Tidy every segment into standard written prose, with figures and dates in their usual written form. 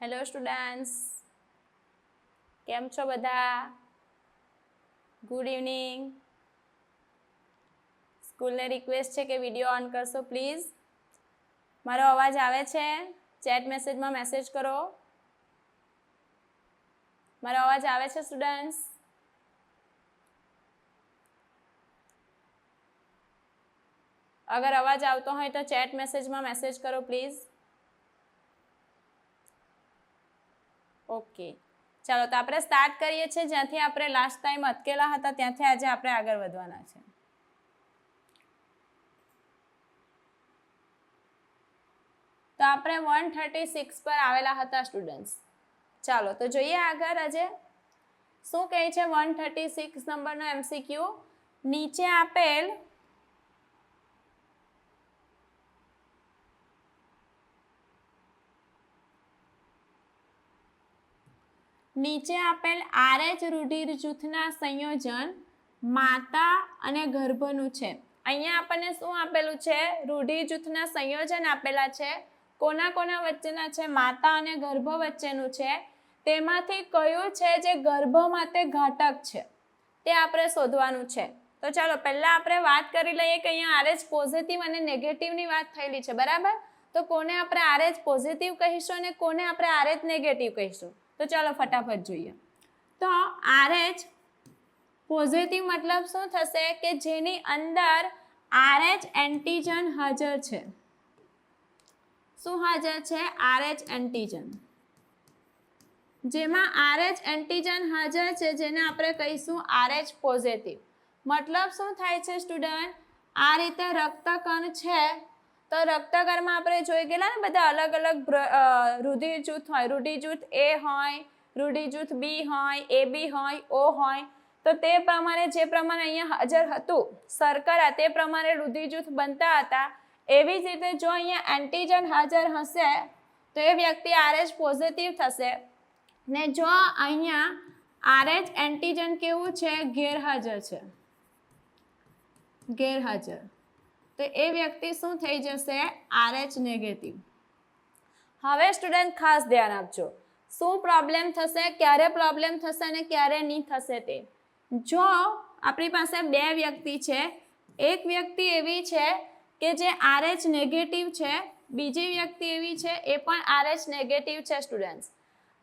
Hello students, કેમ છો બધા? Good evening. સ્કૂલને રિક્વેસ્ટ છે કે વિડીયો ઓન કરશો પ્લીઝ. મારો અવાજ આવે છે? ચેટ મેસેજમાં મેસેજ કરો. મારો અવાજ આવે છે સ્ટુડન્ટ્સ? અગર અવાજ આવતો હોય તો ચેટ મેસેજમાં મેસેજ કરો પ્લીઝ. ઓકે, ચાલો તો આપણે સ્ટાર્ટ કરીએ છીએ જ્યાંથી આપણે લાસ્ટ ટાઈમ અટકેલા હતા ત્યાંથી આજે આપણે આગળ વધવાના છે. તો આપણે 136 પર આવેલા હતા સ્ટુડન્ટ્સ. ચાલો તો જોઈએ આગળ આજે શું કહે છે. 136 નંબરનો એમસીક્યુ. નીચે આપેલ RH રૂઢિર જૂથના સંયોજન માતા અને ગર્ભનું છે. અહીંયા આપણને શું આપેલું છે? રૂઢિર જૂથના સંયોજન આપેલા છે. કોના કોના વચ્ચેના છે? માતા અને ગર્ભ વચ્ચેનું છે. તેમાંથી કયું છે જે ગર્ભ માટે ઘાતક છે તે આપણે શોધવાનું છે. તો ચાલો પહેલા આપણે વાત કરી લઈએ કે અહીંયા RH પોઝિટિવ અને નેગેટિવની વાત થયેલી છે, બરાબર? તો કોને આપણે RH પોઝિટિવ કહીશું અને કોને આપણે RH નેગેટિવ કહીશું? તો ચાલો ફટાફટ જોઈએ. તો RH પોઝિટિવ મતલબ શું થશે કે જેની અંદર RH એન્ટીજન હાજર છે. શું હાજર છે? RH antigen. જેમાં RH એન્ટીજન હાજર છે જેને આપણે કહીશું RH પોઝિટિવ. મતલબ શું થાય છે સ્ટુડન્ટ? આ રીતે રક્તકણ છે તો રક્તકણમાં આપણે જોઈ ગયેલા ને બધા અલગ અલગ રૂધિર જૂથ હોય. રૂધિર જૂથ A હોય, રૂધિર જૂથ B હોય, AB હોય, O હોય. તો તે પ્રમાણે જે પ્રમાણે અહીંયા હાજર હતું શર્કરા તે પ્રમાણે રૂધિર જૂથ બનતા હતા. એવી જ રીતે જો અહીંયા એન્ટીજન હાજર હશે તો એ વ્યક્તિ RH પોઝિટિવ થશે. ને જો અહીંયા RH એન્ટીજન કેવું છે? ગેરહાજર છે. ગેરહાજર. તો એ વ્યક્તિ શું થઈ જશે? RH negative. હવે સ્ટુડન્ટ ખાસ ધ્યાન આપજો. શું પ્રોબ્લેમ થશે, ક્યારે પ્રોબ્લેમ થશે અને ક્યારે નહીં થશે તે. જો આપણી પાસે બે વ્યક્તિ છે, એક વ્યક્તિ એવી છે કે જે RH નેગેટિવ છે, બીજી વ્યક્તિ એવી છે એ પણ RH નેગેટિવ છે સ્ટુડન્ટ્સ.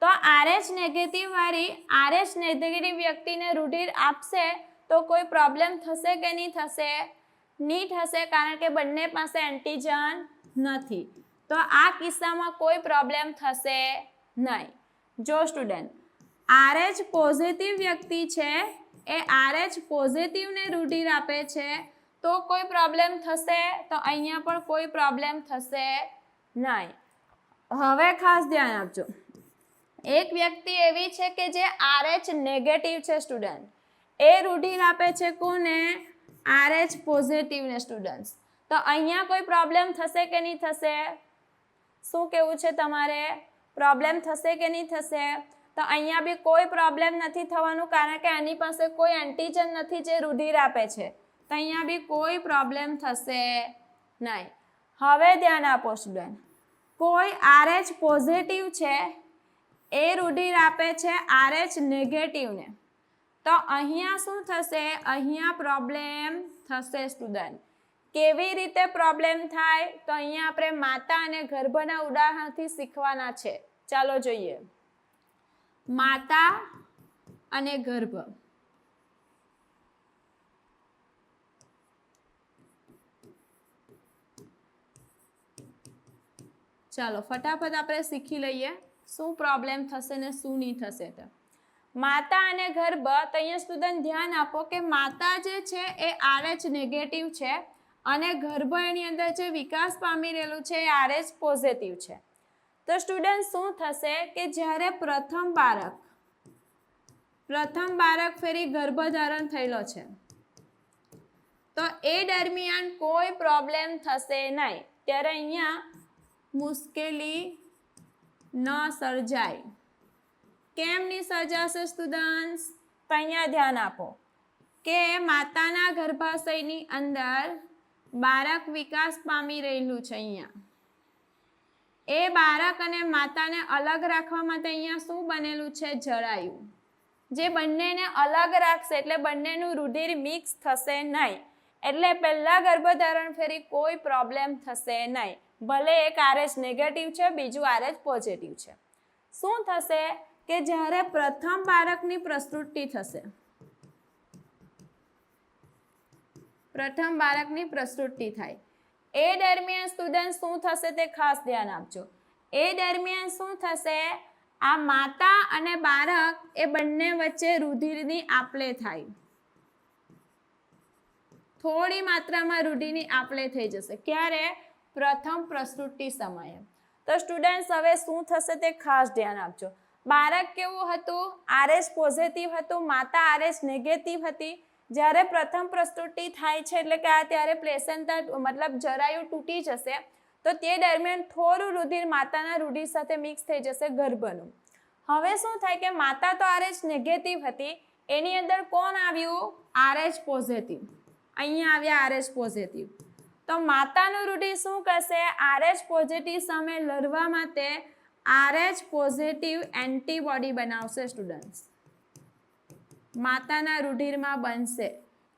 તો RH નેગેટિવ વાળી RH નેગેટિવ વ્યક્તિને રૂધિર આપશે તો કોઈ પ્રોબ્લેમ થશે કે નહીં થશે? નહીં થશે, કારણ કે બંને પાસે એન્ટીજન નથી. તો આ કિસ્સામાં કોઈ પ્રોબ્લેમ થશે નહીં. જો સ્ટુડન્ટ RH પોઝિટિવ વ્યક્તિ છે એ RH પોઝિટિવને રૂધિર આપે છે તો કોઈ પ્રોબ્લેમ થશે? તો અહીંયા પણ કોઈ પ્રોબ્લેમ થશે નહીં. હવે ખાસ ધ્યાન આપજો. એક વ્યક્તિ એવી છે કે જે RH નેગેટિવ છે સ્ટુડન્ટ. એ રૂધિર આપે છે કોને? RH પોઝિટિવને સ્ટુડન્ટ્સ. તો અહીંયા કોઈ પ્રોબ્લેમ થશે કે નહીં થશે? શું કેવું છે તમારે? પ્રોબ્લેમ થશે કે નહીં થશે? તો અહીંયા બી કોઈ પ્રોબ્લેમ નથી થવાનું, કારણ કે આની પાસે કોઈ એન્ટીજન નથી જે રૂધિર આપે છે. તો અહીંયા બી કોઈ પ્રોબ્લેમ થશે નહીં. હવે ધ્યાન આપો સ્ટુડન્ટ. કોઈ RH પોઝિટિવ છે એ રૂધિર આપે છે RH નેગેટિવને. તો અહીંયા શું થશે? અહીંયા પ્રોબ્લેમ થશે સ્ટુડન્ટ. કેવી રીતે પ્રોબ્લેમ થાય? તો અહીંયા આપણે માતા અને ગર્ભના ઉદાહરણથી શીખવાના છે. ચાલો જોઈએ. માતા અને ગર્ભ. ચાલો ફટાફટ આપણે શીખી લઈએ શું પ્રોબ્લેમ થશે ને શું નહીં થશે. તો માતા અને ગર્ભ. તો અહીંયા સ્ટુડન્ટ ધ્યાન આપો કે માતા જે છે એ RH નેગેટિવ છે અને ગર્ભ એની અંદર જે વિકાસ પામી રહેલું છે એ RH પોઝિટિવ છે. તો સ્ટુડન્ટ શું થશે કે જ્યારે પ્રથમ બાળક ફેરી ગર્ભધારણ થયેલો છે તો એ દરમિયાન કોઈ પ્રોબ્લેમ થશે નહીં. ત્યારે અહીંયા મુશ્કેલી ન સર્જાય. કેમ નહીં સર્જાશે સ્ટુડન્ટ્સ? તો અહીંયા ધ્યાન આપો કે માતાના ગર્ભાશયની અંદર બાળક વિકાસ પામી રહેલું છે. અહીંયા એ બાળક અને માતાને અલગ રાખવા માટે અહીંયા શું બનેલું છે? જરાયું. જે બંનેને અલગ રાખશે એટલે બંનેનું રુધિર મિક્સ થશે નહીં, એટલે પહેલા ગર્ભધારણ ફેરી કોઈ પ્રોબ્લેમ થશે નહીં. ભલે એક RH નેગેટિવ છે, બીજું RH પોઝિટિવ છે. શું થશે કે જ્યારે પ્રથમ બાળકની પ્રસૃતિ થશે, પ્રથમ બાળકની પ્રસૃતિ થાય એ દરમિયાન સ્ટુડન્ટ શું થશે તે ખાસ ધ્યાન આપજો. એ દરમિયાન શું થશે? આ માતા અને બાળક એ બંને વચ્ચે રુધિરની આપ-લે થાય. થોડી માત્રામાં રુધિરની આપ-લે થઈ જશે. ક્યારે? પ્રથમ પ્રસૃતિ સમયે. તો સ્ટુડન્ટ્સ હવે શું થશે તે ખાસ ધ્યાન આપજો. બાળક કેવું હતું? RH પોઝિટિવ હતું, માતા RH નેગેટિવ હતી. જ્યારે પ્રથમ પ્રસૃતિ થાય છે એટલે કે આ ત્યારે પ્લેસેન્ટા મતલબ જરાયું તૂટી જશે, તો તે દરમિયાન થોડું રુધિર માતાના રુધિર સાથે મિક્સ થઈ જશે ગર્ભનું. હવે શું થાય કે માતા તો RH નેગેટિવ હતી, એની અંદર કોણ આવ્યું? RH positive. અહીંયા આવ્યા RH પોઝિટિવ. તો માતાનું રુધિર શું કરશે? RH પોઝિટિવ સામે લડવા માટે RH પોઝિટિવ એન્ટીબોડી બનાવશે સ્ટુડન્ટ્સ. માતાના રુધિરમાં બનશે.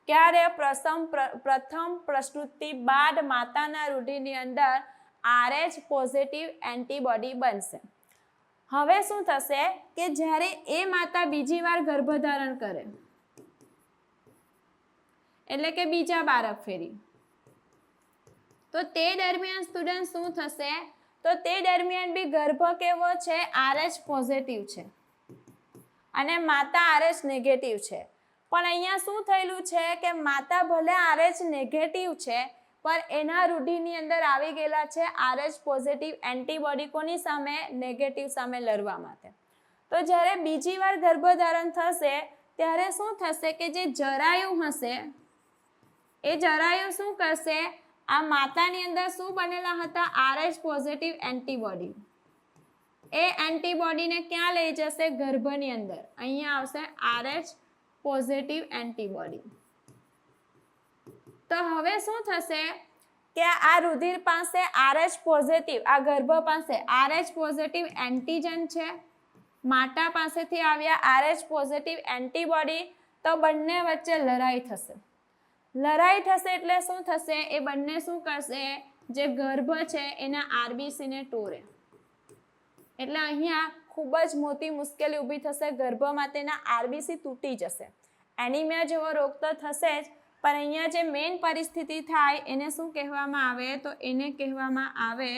ક્યારે? પ્રથમ પ્રસૃતિ બાદ માતાના રુધિરની અંદર RH પોઝિટિવ એન્ટીબોડી બનશે. હવે શું થશે કે જ્યારે એ માતા બીજી વાર ગર્ભધારણ કરે, એટલે કે બીજા બાળક ફેરી, તો તે દરમિયાન સ્ટુડન્ટ શું થશે? તો તે દરમિયાન બી ગર્ભ કેવો છે? RH પોઝિટિવ છે અને માતા RH નેગેટિવ છે. પણ અહીંયા શું થયેલું છે કે માતા ભલે RH નેગેટિવ છે, પણ એના રુધિરની અંદર આવી ગયેલા છે RH પોઝિટિવ એન્ટીબોડી. કોની સામે? નેગેટિવ સામે લડવા માટે. તો જ્યારે બીજી વાર ગર્ભધારણ થશે ત્યારે શું થશે કે જે જરાયું હશે એ જરાયું શું કરશે? આ માતાની અંદર શું બનેલા હતા? RH positive antibody. એ એન્ટીબોડીને ક્યાં લઈ જશે? ગર્ભની અંદર. અહીંયા આવશે RH પોઝિટિવ એન્ટીબોડી. તો હવે શું થશે કે આ રુધિર પાસે RH પોઝિટિવ, આ ગર્ભ પાસે RH પોઝિટિવ એન્ટીજન છે, માતા પાસેથી આવ્યા RH પોઝિટિવ એન્ટીબોડી. તો બંને વચ્ચે લડાઈ થશે. લડાઈ થશે એટલે શું થશે? એ બંને શું કરશે? જે ગર્ભ છે એના RBC ને તોડે. એટલે અહીંયા ખૂબ જ મોટી મુશ્કેલી ઊભી થશે. ગર્ભ માટેના RBC તૂટી જશે. એનિમિયા જેવો રોગ તો થશે જ, પણ અહીંયા જે મેઇન પરિસ્થિતિ થાય એને શું કહેવામાં આવે? તો એને કહેવામાં આવે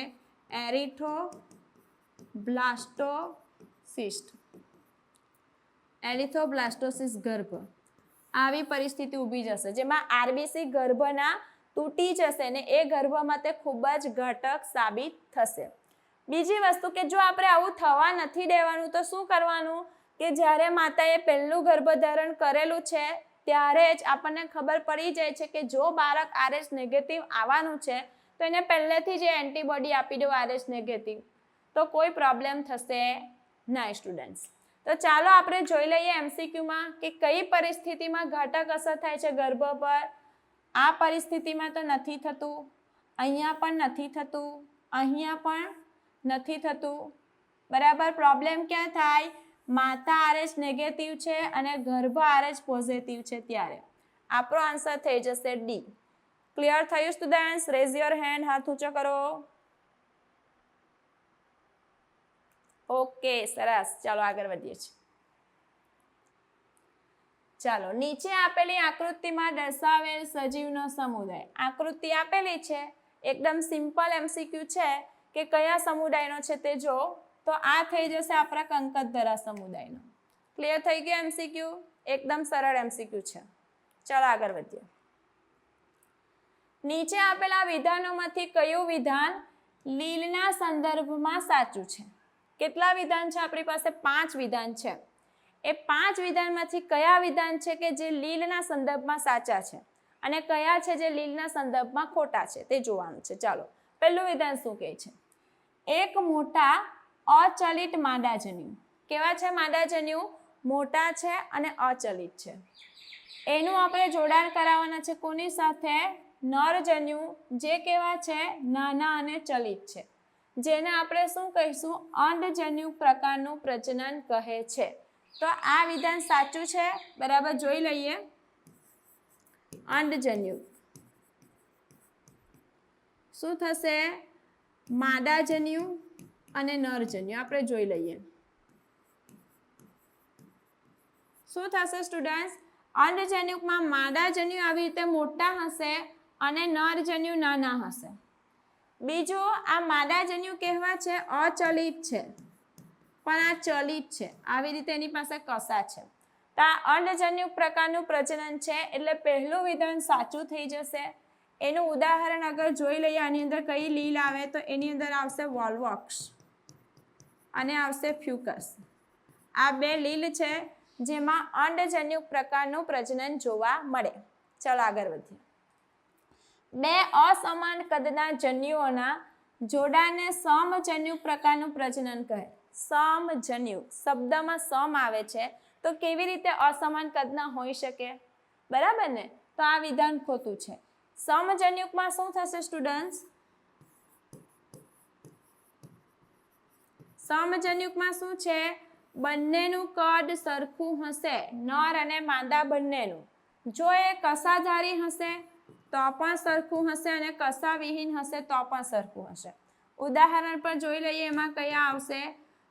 એરિથ્રોબ્લાસ્ટોસિસ્ટ. એરિથ્રોબ્લાસ્ટોસિસ ગર્ભ. આવી પરિસ્થિતિ ઊભી જશે જેમાં RBC ગર્ભના તૂટી જશે ને એ ગર્ભ માટે ખૂબ જ ઘાતક સાબિત થશે. બીજી વસ્તુ કે જો આપણે આવું થવા નથી દેવાનું તો શું કરવાનું કે જ્યારે માતાએ પહેલું ગર્ભધારણ કરેલું છે ત્યારે જ આપણને ખબર પડી જાય છે કે જો બાળક RH નેગેટિવ આવવાનું છે તો એને પહેલેથી જ એન્ટીબોડી આપી દો RH નેગેટિવ, તો કોઈ પ્રોબ્લેમ થશે નહીં સ્ટુડન્ટ્સ. તો ચાલો આપણે જોઈ લઈએ MCQમાં કે કઈ પરિસ્થિતિમાં ઘાતક અસર થાય છે ગર્ભ પર. આ પરિસ્થિતિમાં તો નથી થતું, અહીંયા પણ નથી થતું, અહીંયા પણ નથી થતું. બરાબર. પ્રોબ્લેમ ક્યાં થાય? માતા RH નેગેટિવ છે અને ગર્ભ RH પોઝિટિવ છે ત્યારે. આપણો આન્સર થઈ જશે ડી. ક્લિયર થયું સ્ટુડન્ટ્સ? Rays your hand. હાથ ઊંચો કરો. ઓકે, સરસ. ચાલો આગળ વધીએ છીએ. ચાલો, નીચે આપેલી આકૃતિમાં દર્શાવેલ સજીવનો સમુદાય. આકૃતિ આપેલી છે, એકદમ સિમ્પલ MCQ છે કે કયા સમુદાયનો છે તે જો. તો આ થઈ જશે આપણા કંકતધરા સમુદાયનો. ક્લિયર થઈ ગયો MCQ? એકદમ સરળ MCQ છે. ચાલો આગળ વધીએ. નીચે આપેલા વિધાનોમાંથી કયું વિધાન લીલના સંદર્ભમાં સાચું છે? કેટલા વિધાન છે આપણી પાસે? 5 વિધાન છે. એ 5 વિધાનમાંથી કયા વિધાન છે કે જે લીલના સંદર્ભમાં સાચા છે અને કયા છે જે લીલના સંદર્ભમાં ખોટા છે તે જોવાનું છે. ચાલો, પહેલું વિધાન શું કહે છે? એક મોટા અચલિત માદાજન્યુ. કેવા છે માદાજન્યુ? મોટા છે અને અચલિત છે. એનું આપણે જોડાણ કરાવવાના છે કોની સાથે? નરજન્યુ, જે કેવા છે? નાના અને ચલિત છે. જેને આપણે શું કહીશું? અંડજન્યુક પ્રકારનું પ્રજનન કહે છે. તો આ વિધાન સાચું છે, બરાબર. જોઈ લઈએ. અંડજન્યુક શું થશે? માદાજન્યુ અને નરજન્યુ. આપણે જોઈ લઈએ શું થશે સ્ટુડન્ટ્સ. અંડજન્યુકમાં માદાજન્યુ આવી રીતે મોટા હશે અને નરજન્યુ નાના હશે. બીજું, આ માદાજન્યુ કહેવા છે અચલિત છે, પણ આ ચલિત છે. આવી રીતે એની પાસે કસા છે. તો આ અંડજન્યુક પ્રકારનું પ્રજનન છે, એટલે પહેલું વિધાન સાચું થઈ જશે. એનું ઉદાહરણ અગર જોઈ લઈએ, આની અંદર કઈ લીલ આવે તો એની અંદર આવશે વોલ્વોક્સ અને આવશે ફ્યુકસ. આ બે લીલ છે જેમાં અંડજન્યુક પ્રકારનું પ્રજનન જોવા મળે. ચાલો આગળ વધીએ. બે અસમાન કદના જન્યુઓના જોડાણને સમજન્યુક પ્રકારનું પ્રજનન કહે. સમજન્યુક શબ્દમાં સમ આવે છે, તો કેવી રીતે અસમાન કદના હોઈ શકે? બરાબર ને? તો આ વિધાન ખોટું છે. સમજન્યુકમાં શું થશે સ્ટુડન્ટ્સ? સમજન્યુકમાં શું છે? બંનેનું કદ સરખું હશે, નર અને માદા બંનેનું. જો એ કસાધારી હશે તો પણ સરખું હશે અને કસા વિહીન હશે તો પણ સરખું હશે. ઉદાહરણ પર જોઈ લઈએ, એમાં કયા આવશે?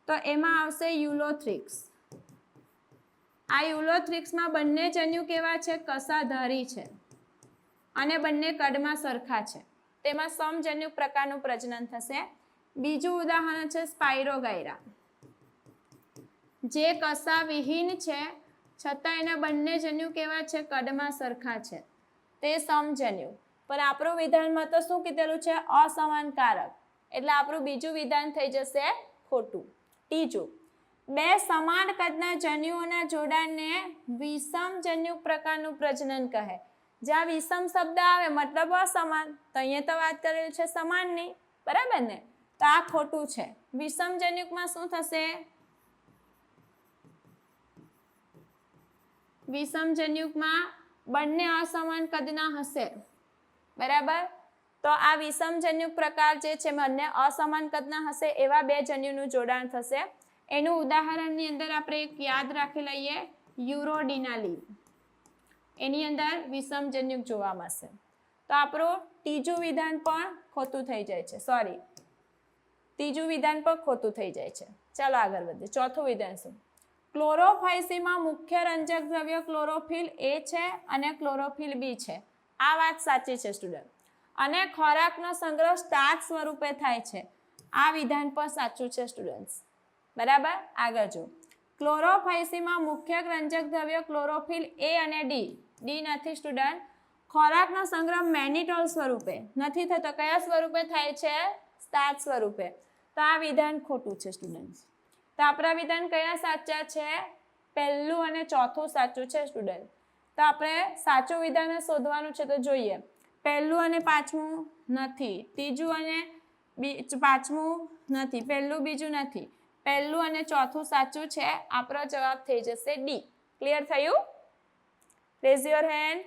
તો એમાં આવશે યુલોથ્રિક્સ. આ યુલોથ્રિક્સમાં બંને જન્યુ કેવા છે? કસાધારી છે અને બંને કદમાં સરખા છે. તેમાં સમજન્યુક પ્રકારનું પ્રજનન થશે. બીજું ઉદાહરણ છે સ્પાઇરોગાયરા, જે કસા વિહીન છે છતાં એના બંને જન્યુ કેવા છે? કદમાં સરખા છે. તે સમજન્યુ. પણ આપણું વિધાનમાં તો શું કીધેલું છે? અસમાનકારક. એટલે આપણું બીજું વિધાન થઈ જશે ખોટું. ત્રીજું, બે સમાન કદના જન્યુઓના જોડાણને વિષમજન્યુક પ્રકારનું પ્રજનન કહે. જ્યાં વિષમ શબ્દ આવે મતલબ અસમાન, તો અહીંયા તો વાત કરેલ છે સમાનની, બરાબર ને? તો આ ખોટું છે. વિષમજન્યુકમાં શું થશે? વિષમજન્યુકમાં બંને અસમાન કદના હશે, બરાબર. તો આ વિષમજન્યુક પ્રકાર જે છે બંને અસમાન કદના હશે, એવા બે જન્યુનું જોડાણ થશે. એનું ઉદાહરણની અંદર આપણે એક યાદ રાખી લઈએ, યુરોડિનાલી. એની અંદર વિષમજન્યુક જોવા મળશે. તો આપણું ત્રીજું વિધાન પણ ખોટું થઈ જાય છે. સોરી, ત્રીજું વિધાન પણ ખોટું થઈ જાય છે. ચાલો આગળ વધીએ. ચોથું વિધાન શું? ક્લોરોફાઇસીમાં મુખ્ય રંજક દ્રવ્ય ક્લોરોફિલ એ છે અને ક્લોરોફિલ બી છે. આ વાત સાચી છે સ્ટુડન્ટ. અને ખોરાકનો સંગ્રહ સ્ટાર્ચ સ્વરૂપે થાય છે. આ વિધાન પણ સાચું છે સ્ટુડન્ટ્સ, બરાબર. આગળ જો, ક્લોરોફાઇસીમાં મુખ્ય રંજક દ્રવ્ય ક્લોરોફિલ એ અને ડી. ડી નથી સ્ટુડન્ટ. ખોરાકનો સંગ્રહ મેનિટોલ સ્વરૂપે નથી થતો. કયા સ્વરૂપે થાય છે? સ્ટાર્ચ સ્વરૂપે. તો આ વિધાન ખોટું છે સ્ટુડન્ટ્સ. તો આપણા વિધાન કયા સાચા છે? પહેલું અને ચોથું સાચું છે સ્ટુડન્ટ. તો આપણે સાચું વિધાન શોધવાનું છે, તો જોઈએ. પહેલું અને પાંચમું નથી, ત્રીજું અને પાંચમું નથી, પહેલું બીજું નથી, પહેલું અને ચોથું સાચું છે. આપણો જવાબ થઈ જશે ડી. ક્લિયર થયું? Rays your hand.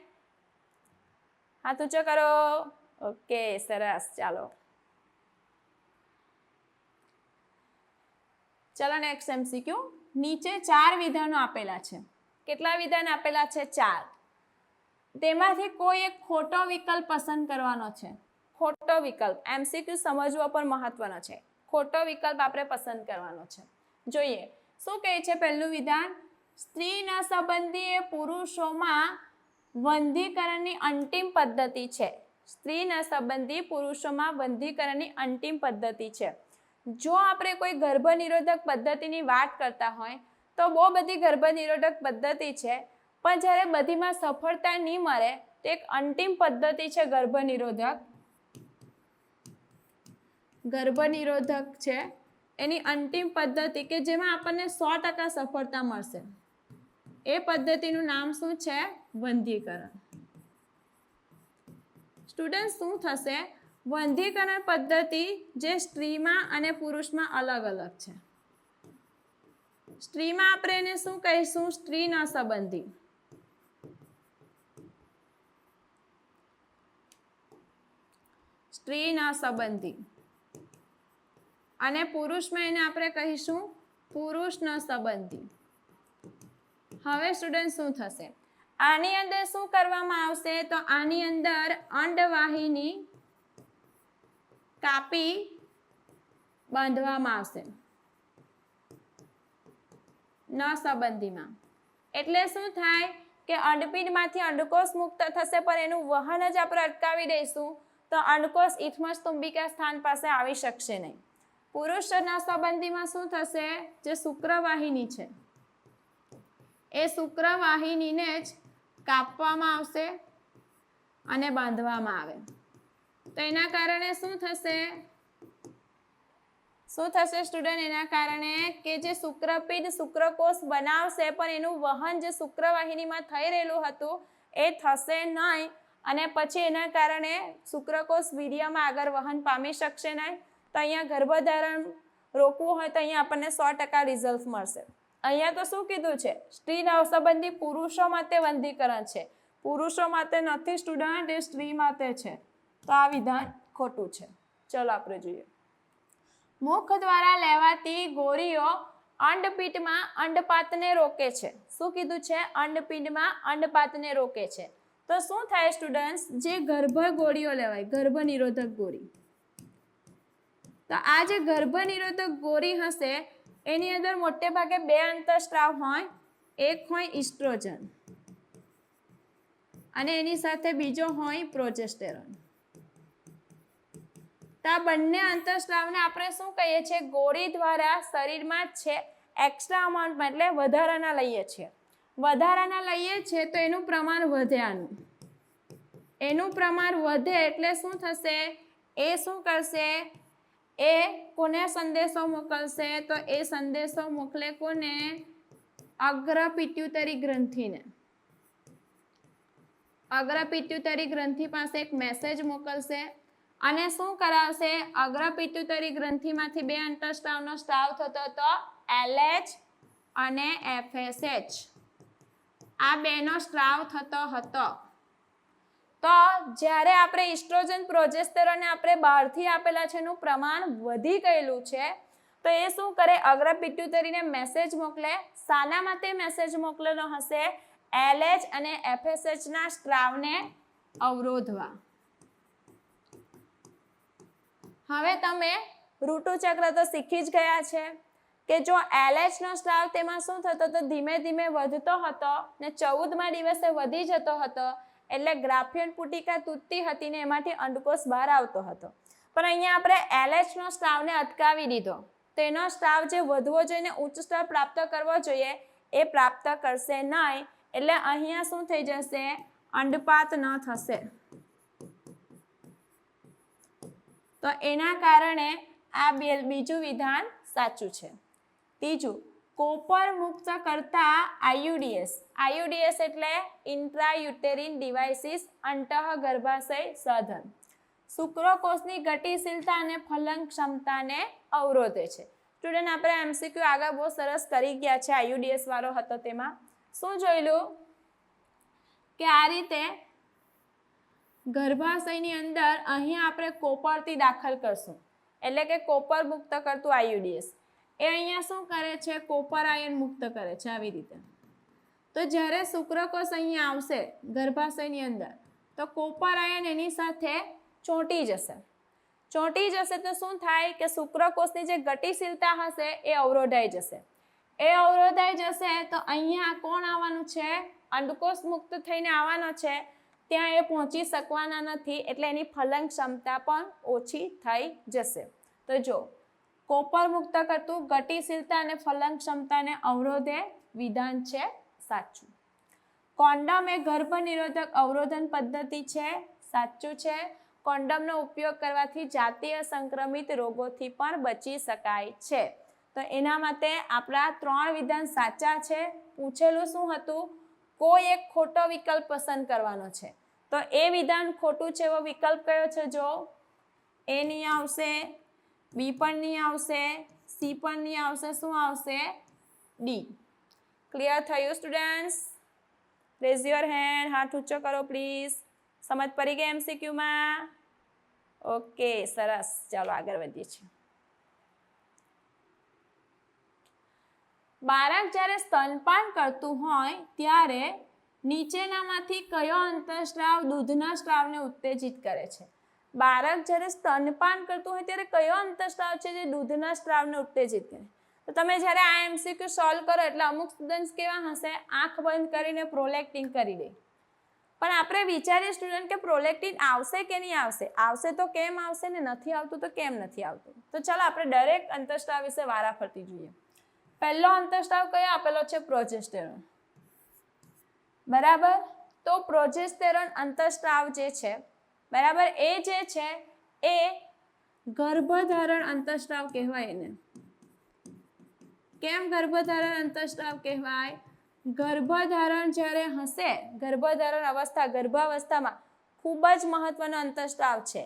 હાથ ઊંચો કરો. ઓકે, સરસ. ચાલો નેક્સ્ટ એમસીક્યુ. નીચે 4 વિધાનો આપેલા છે. કેટલા વિધાન આપેલા છે? 4. તેમાંથી કોઈ એક ખોટો વિકલ્પ પસંદ કરવાનો છે. ખોટો વિકલ્પ એમસીક્યુ સમજવા પર મહત્વનો છે. ખોટો વિકલ્પ આપણે પસંદ કરવાનો છે. જોઈએ શું કહે છે પહેલું વિધાન. સ્ત્રીના સંબંધી એ પુરુષોમાં વંધ્યીકરણની અંતિમ પદ્ધતિ છે. સ્ત્રીના સંબંધી પુરુષોમાં વંધ્યીકરણની અંતિમ પદ્ધતિ છે. જો આપણે કોઈ ગર્ભનિરોધક પદ્ધતિની વાત કરતા હોય તો બહુ બધી ગર્ભનિરોધક પદ્ધતિ છે, પણ જ્યારે બધીમાં સફળતા નહીં મળે તો એક અંતિમ પદ્ધતિ છે ગર્ભનિરોધક છે. એની અંતિમ પદ્ધતિ કે જેમાં આપણને 100% સફળતા મળશે. એ પદ્ધતિનું નામ શું છે? વંધ્યીકરણ. સ્ટુડન્ટ શું થશે? વંધ્યીકરણ પદ્ધતિ જે સ્ત્રીમાં અને પુરુષમાં અલગ અલગ છે. સ્ત્રીમાં આપણે એને શું કહીશું? સ્ત્રીના સંબંધી. સ્ત્રીના સંબંધી. અને પુરુષમાં એને આપણે કહીશું પુરુષનો સંબંધી. હવે સ્ટુડન્ટ શું થશે? આની અંદર શું કરવામાં આવશે? તો આની અંદર અંડવાહિની કાપી બાંધવામાં આવશે ન સંબંધીમાં. એટલે શું થાય કે અંડપીંડમાંથી અંડકોષ મુક્ત થશે, પણ એનું વહન જ આપણે અટકાવી દઈશું તો અંડકોષ ઇથમસ તુંબિકા સ્થાન પાસે આવી શકશે નહીં. પુરુષના સંબંધીમાં શું થશે? જે શુક્રવાહિની છે એ શુક્રવાહિનીને જ કાપવામાં આવશે અને બાંધવામાં આવે. તો એના કારણે શું થશે સ્ટુડન્ટ? એના કારણે કે જે શુક્રપીંડ શુક્રકોષ બનાવશે, પણ એનું વહન જે શુક્રવાહિનીમાં થઈ રહેલું હતું એ થશે નહીં, અને પછી એના કારણે શુક્રકોષ વીર્યમાં આગળ વહન પામી શકશે નહીં. તો અહીંયા ગર્ભધારણ રોકવું હોય તો અહીંયા આપણને 100% રિઝલ્ટ મળશે. અહીંયા તો શું કીધું છે? સ્ત્રી સંબંધી પુરુષો માટે વંધ્યીકરણ છે, પુરુષો માટે નથી સ્ટુડન્ટ, એ સ્ત્રી માટે છે. તો આ વિધાન ખોટું છે. ચલો આપણે જોઈએ. મુખ દ્વારા લેવાતી ગોળીઓ અંડપીંડમાં અંડપાતને રોકે છે. શું કીધું છે? અંડપીંડમાં અંડપાતને રોકે છે. તો શું થાય સ્ટુડન્ટ્સ? જે ગર્ભ ગોળીઓ લેવાય, ગર્ભ નિરોધક ગોળી, તો આ જે ગર્ભ નિરોધક ગોળી હશે એની અંદર મોટે ભાગે 2 અંતઃસ્ત્રાવ હોય. એક હોય ઇસ્ટ્રોજન અને એની સાથે બીજો હોય પ્રોજેસ્ટેરોન. તો આ બંને અંતઃસ્ત્રાવને આપણે શું કહીએ છીએ? ગોળી દ્વારા શરીરમાં છે એક્સ્ટ્રા અમાઉન્ટમાં, એટલે વધારાના લઈએ છીએ. વધારાના લઈએ છીએ તો એનું પ્રમાણ વધે. એનું પ્રમાણ વધે એટલે શું થશે? એ શું કરશે? એ કોને સંદેશો મોકલશે? તો એ સંદેશો મોકલે કોને? અગ્ર પિટ્યુટરી ગ્રંથિને. અગ્ર પિટ્યુટરી ગ્રંથિ પાસે એક મેસેજ મોકલશે અને શું કરાવશે? અગ્ર પિટ્યુટરી ગ્રંથિમાંથી 2 અંતઃસ્ત્રાવનો સ્ત્રાવ થતો હતો, LH અને FSH. આ 2નો સ્ત્રાવ થતો હતો. તો જ્યારે આપણે ઇસ્ટ્રોજન પ્રોજેસ્ટેરોન આપણે બહારથી આપેલા છે, એનું પ્રમાણ વધી ગયેલું છે, તો એ શું કરે? અગ્ર પિટ્યુટરીને મેસેજ મોકલે. શાના માટે મેસેજ મોકલેલો હશે? LH અને FSH ના સ્ત્રાવને અવરોધવા. હવે તમે ઋતુચક્ર તો શીખી જ ગયા છે કે જો LH નો સ્ત્રાવ તેમાં શું થતો હતો? ધીમે ધીમે વધતો હતો ને 14મા દિવસે વધી જતો હતો, એટલે ગ્રાફિયન પુટિકા તૂટતી હતી ને એમાંથી અંડકોષ બહાર આવતો હતો. પણ અહીંયા આપણે LH નો સ્ત્રાવને અટકાવી દીધો, તેનો સ્ત્રાવ જે વધવો જોઈએ, ઉચ્ચ સ્તર પ્રાપ્ત કરવો જોઈએ, એ પ્રાપ્ત કરશે નહીં. એટલે અહીંયા શું થઈ જશે? અંડપાત ન થશે. તો એના કારણે આ બીજું વિધાન સાચું છે. ત્રીજું, કોપર મુક્ત કરતા IUDs. IUDs એટલે ઇન્ટ્રાયુટેરિન ડિવાઇસીસ, અંતઃગર્ભાશય સાધન. શુક્રકોષની ગતિશીલતા અને ફલન ક્ષમતાને અવરોધે છે. સ્ટુડન્ટ આપણે MCQ આગળ બહુ સરસ કરી ગયા છે. IUDs વાળો હતો તેમાં શું જોયેલું કે આ રીતે ગર્ભાશયની અંદર અહીંયા આપણે કોપરથી દાખલ કરશું, એટલે કે કોપર મુક્ત કરતું IUDs એ અહીંયા શું કરે છે? કોપર આયન મુક્ત કરે છે આવી રીતે. તો જ્યારે શુક્રકોષ અહીંયા આવશે ગર્ભાશયની અંદર, તો કોપર આયન એની સાથે ચોંટી જશે. ચોંટી જશે તો શું થાય કે શુક્રકોષની જે ગતિશીલતા હશે એ અવરોધાઈ જશે. એ અવરોધાઈ જશે તો અહીંયા કોણ આવવાનું છે? અંડકોષ મુક્ત થઈને આવવાનો છે. ત્યાં એ પહોંચી શકવાના નથી, એટલે એની ફલન ક્ષમતા પણ ઓછી થઈ જશે. તો જો કોપર મુક્ત કરતું ગતિશીલતા અને ફલન ક્ષમતાને અવરોધે વિધાન છે સાચું. કોન્ડમ એ ગર્ભ નિરોધક અવરોધન પદ્ધતિ છે, સાચું છે. કોન્ડમનો ઉપયોગ કરવાથી જાતીય સંક્રમિત રોગોથી પણ બચી શકાય છે. તો એના માટે આપણા 3 વિધાન સાચા છે. પૂછેલું શું હતું? કોઈ એક ખોટો વિકલ્પ પસંદ કરવાનો છે. તો એ વિધાન ખોટું છે એવો વિકલ્પ કયો છે? જો એ નહીં આવશે, બી પણ નહીં આવશે, સી પણ નહીં આવશે, શું આવશે? ડી. ક્લિયર થયું સ્ટુડન્ટ્સ? રેઝ યોર હેન્ડ, હાથ ઊંચો કરો પ્લીઝ. સમજ પડી ગઈ MCQ માં? ઓકે, સરસ. ચાલો આગળ વધીએ છીએ. બાળક જ્યારે સ્તનપાન કરતું હોય ત્યારે નીચેનામાંથી કયો અંતઃસ્ત્રાવ દૂધના સ્ત્રાવને ઉત્તેજિત કરે છે? બાળક જ્યારે સ્તનપાન કરતું હોય ત્યારે કયો અંતઃસ્ત્રાવ છે જે દૂધના સ્ત્રાવને ઉત્તેજિત કરે? તો તમે જ્યારે આ એમસીક્યુ સોલ્વ કરો એટલે અમુક સ્ટુડન્ટ્સ કેવા હશે, આંખ બંધ કરીને પ્રોલેક્ટિન કરી દે. પણ આપણે વિચારીએ સ્ટુડન્ટ કે પ્રોલેક્ટિન આવશે કે નહીં આવશે? આવશે તો કેમ આવશે ને નથી આવતું તો કેમ નથી આવતું? તો ચાલો આપણે દરેક અંતઃસ્ત્રાવ વિશે વારાફરતી જોઈએ. પહેલો અંતઃસ્ત્રાવ કયો આપેલો છે? પ્રોજેસ્ટેરોન. બરાબર. તો પ્રોજેસ્ટેરોન અંતઃસ્ત્રાવ જે છે, બરાબર, એ જે છે એ ગર્ભધારણ અંતઃસ્ત્રાવ કહેવાય એને. કેમ ગર્ભધારણ અંતઃસ્ત્રાવ કહેવાય? ગર્ભધારણ જ્યારે હશે, ગર્ભધારણ અવસ્થા, ગર્ભાવસ્થામાં ખૂબ જ મહત્વનો અંતઃસ્ત્રાવ છે.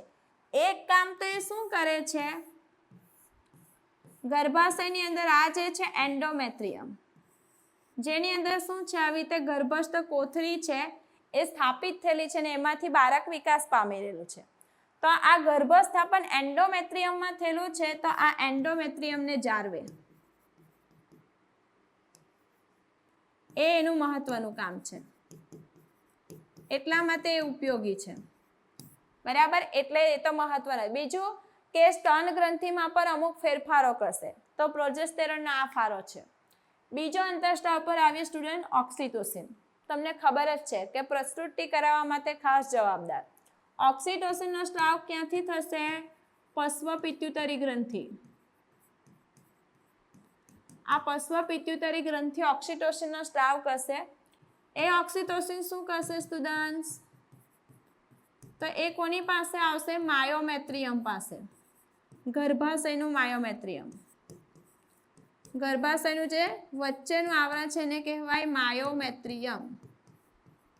એક કામ તો એ શું કરે છે, ગર્ભાશયની અંદર આ જે છે એન્ડોમેટ્રિયમ, જેની અંદર શું છે, આવી રીતે ગર્ભસ્થ કોથળી છે એ સ્થાપિત થયેલી છે ને એમાંથી બાળક વિકાસ પામી રહેલું છે. તો આ ગર્ભસ્થાપન એન્ડોમેટ્રિયમમાં થયેલું છે, તો આ એન્ડોમેટ્રિયમને જાળવે એ એનું મહત્વનું કામ છે, એટલા માટે એ ઉપયોગી છે. બરાબર, એટલે એ તો મહત્વનું. બીજું કે સ્તન ગ્રંથિમાં પર અમુક ફેરફારો કરશે, તો પ્રોજેસ્ટેરોનનો આ ફારો છે. બીજો અંતઃસ્ત્રાવ પર આવીએ સ્ટુડન્ટ, ઓક્સિટોસિન. તમને ખબર જ છે કે પ્રસ્તુતિ કરાવવા માટે ખાસ જવાબદાર. ઓક્સિટોસિનનો સ્ત્રાવ ક્યાંથી થશે? પશ્વ પિત્યુતરી ગ્રંથિ. આ પશ્વ પિત્યુતરી ગ્રંથિ ઓક્સિટોસિનનો સ્ત્રાવ કરશે. એ ઓક્સિટોસિન શું કરશે સ્ટુડન્ટ્સ? તો એ કોની પાસે આવશે? માયોમેટ્રિયમ પાસે. ગર્ભાશયનું માયોમેટ્રિયમ. ગર્ભાશયનું જે વચ્ચેનું આવરણ છે એને કહેવાય માયોમેટ્રિયમ.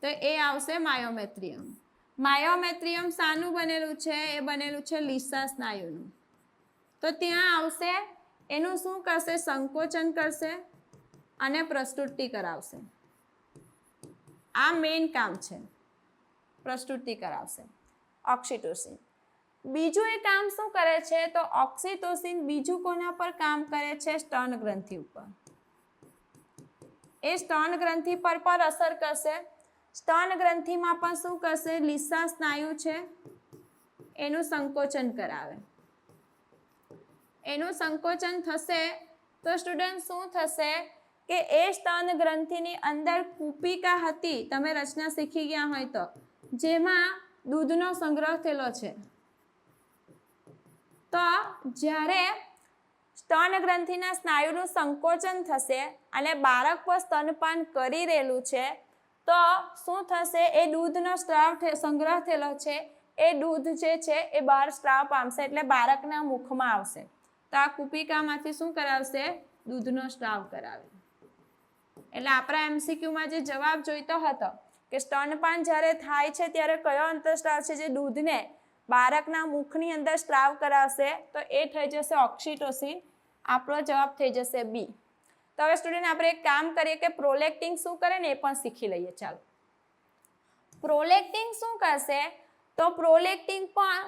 તો એ આવશે માયોમેટ્રિયમ. માયોમેટ્રિયમ શાનું બનેલું છે? એ બનેલું છે લીસા સ્નાયુનું. તો ત્યાં આવશે, એનું શું કરશે? સંકોચન કરશે અને પ્રસ્તુતિ કરાવશે. આ મેઇન કામ છે, પ્રસ્તુતિ કરાવશે ઓક્સિટોસિન. બીજું એ કામ શું કરે છે? તો ઓક્સિટોસિન બીજું કોના પર કામ કરે છે? સ્તન ગ્રંથિ ઉપર. એ સ્તન ગ્રંથિ પર અસર કરશે. સ્તન ગ્રંથિમાં પણ શું કરશે? લીસા સ્નાયુ છે એનું સંકોચન કરાવે. એનું સંકોચન થશે તો સ્ટુડન્ટ શું થશે કે એ સ્તન ગ્રંથિની અંદર કુપિકા હતી, તમે રચના શીખી ગયા હોય તો, જેમાં દૂધનો સંગ્રહ થયેલો છે. તો જ્યારે સ્તન ગ્રંથિના સ્નાયુનું સંકોચન થશે અને બાળક પર સ્તનપાન કરી રહેલું છે, તો શું થશે? એ દૂધનો સ્ત્રાવ સંગ્રહ થયેલો છે, એ દૂધ જે છે એ બહાર સ્ત્રાવ પામશે એટલે બાળકના મુખમાં આવશે. તો આ કુપિકામાંથી શું કરાવશે? દૂધનો સ્ત્રાવ કરાવે. એટલે આપણા એમસીક્યુમાં જે જવાબ જોઈતો હતો કે સ્તનપાન જ્યારે થાય છે ત્યારે કયો અંતઃસ્ત્રાવ છે જે દૂધને બાળકના મુખની અંદર સ્ત્રાવ કરાવશે? તો એ થઈ જશે ઓક્સિટોસિન. આપણો જવાબ થઈ જશે બી. તો હવે સ્ટુડન્ટ આપણે એક કામ કરીએ કે પ્રોલેક્ટિન શું કરે ને એ પણ શીખી લઈએ. ચાલો, પ્રોલેક્ટિન શું કરશે? તો પ્રોલેક્ટિન પણ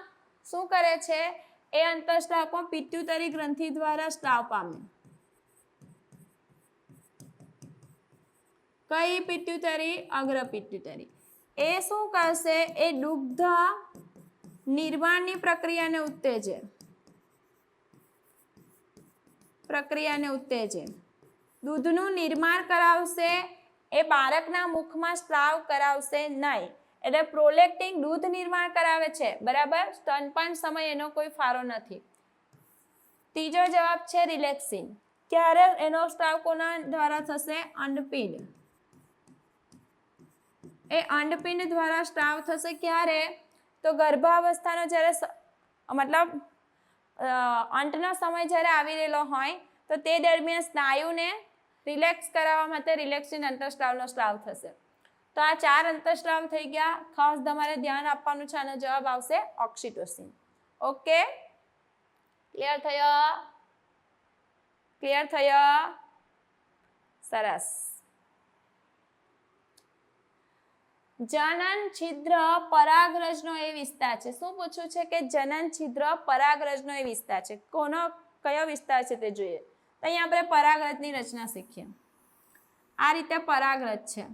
શું કરે છે? એ અંતઃસ્ત્રાવ પણ પિત્યુતરી ગ્રંથિ દ્વારા સ્ત્રાવ પામે. કઈ પિત્યુતરી? અગ્ર પિત્યુતરી. એ શું કરશે? એ દુગ્ધ નિર્માણની પ્રક્રિયાને ઉત્તેજે. દૂધનું નિર્માણ કરાવશે, એ બાળકના મુખમાં સ્ત્રાવ કરાવશે નહીં. એટલે પ્રોલેક્ટિન દૂધ નિર્માણ કરાવે છે, બરાબર, સ્તનપાન સમય એનો કોઈ ફાળો નથી. ત્રીજો જવાબ છે રિલેક્સિન. ક્યારે એનો સ્ત્રાવ કોના દ્વારા થશે? અંડપિંડ. એ અંડપિંડ દ્વારા સ્ત્રાવ થશે. ક્યારે? તો ગર્ભાવસ્થાનો જ્યારે મતલબ અંતનો સમય જ્યારે આવી રહેલો હોય તો તે દરમિયાન સ્નાયુને રિલેક્સ કરાવવા માટે રિલેક્સિન અંતઃસ્ત્રાવનો સ્ત્રાવ થશે. તો આ 4 અંતઃસ્ત્રાવ થઈ ગયા. ખાસ તમારે ધ્યાન આપવાનું છે, આનો જવાબ આવશે ઓક્સિટોસિન. ઓકે, ક્લિયર થયો? ક્લિયર થયો? સરસ. જનન છિદ્ર પરાગરજનો એ વિસ્તાર છે. શું પૂછ્યું છે? કે જનન છિદ્ર પરાગરજનો એ વિસ્તાર છે. કયો વિસ્તાર છે તે જોઈએ. તો અહીંયા આપણે પરાગરજની રચના શીખીએ. આ રીતે પરાગરજ છે,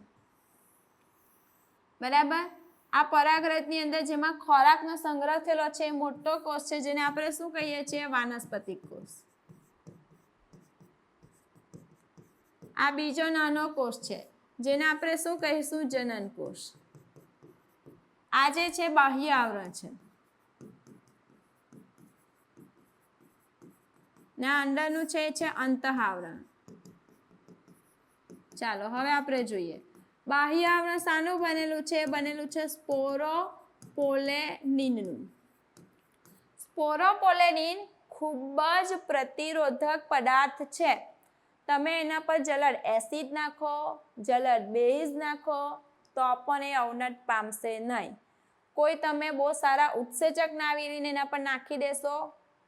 બરાબર. આ પરાગરજની અંદર જેમાં ખોરાકનો સંગ્રહ થયેલો છે એ મોટો કોષ છે, જેને આપણે શું કહીએ છીએ? વાનસ્પતિક કોષ. આ બીજો નાનો કોષ છે, જેને આપણે શું કહીશું? જનન કોષ. આ જે છે બાહ્ય આવરણ છે, ને અંદરનું છે એ છે અંતઃ આવરણ. ચાલો હવે આપણે જોઈએ બાહ્ય આવરણ શાનું બનેલું છે? બનેલું છે સ્પોરોપોલેનિનનું. સ્પોરોપોલેનિન ખૂબ જ પ્રતિરોધક પદાર્થ છે. તમે એના પર જલદ એસિડ નાખો, જલદ બેઝ નાખો તો પણ એ અવનત પામશે નહીં. કોઈ તમે બહુ સારા ઉત્સેચક નાવીને એના પર નાખી દેશો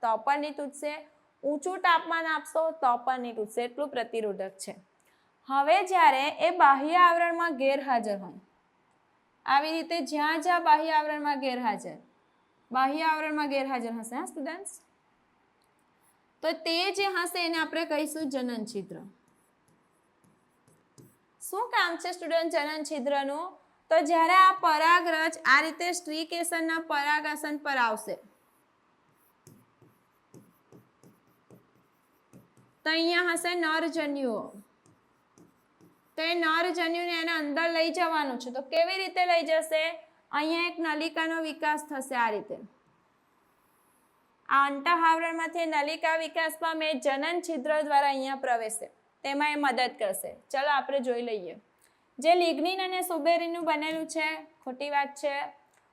તો પણ નહીં તૂટશે. ઊંચું તાપમાન આપશો તો પણ નહીં તૂટશે, એટલું પ્રતિરોધક છે. હવે જ્યારે એ બાહ્ય આવરણમાં ગેરહાજર હોય, આવી રીતે જ્યાં જ્યાં બાહ્ય આવરણમાં ગેરહાજર હશે, હા સ્ટુડન્ટ્સ, તો તે જે હશે એને આપણે કહીશું જનન છિદ્ર. શું કામ છે સ્ટુડન્ટ જનન છિદ્રનું? તો જ્યારે આ પરાગરજ આ રીતે સ્ત્રીકેસરના પરાગાસન પર આવશે તો અહીંયા હશે નરજન્યુઓ. તો એ નરજન્યુને એને અંદર લઈ જવાનું છે. તો કેવી રીતે લઈ જશે? અહીંયા એક નલિકાનો વિકાસ થશે. આ રીતે આ અંતઃ આવરણમાંથી નલિકા વિકાસ પામે જનન છિદ્ર દ્વારા અહીંયા પ્રવેશે, તેમાં એ મદદ કરશે. ચલો આપણે જોઈ લઈએ. જે લિગ્નિન અને સુબેરીનું બનેલું છે, ખોટી વાત છે.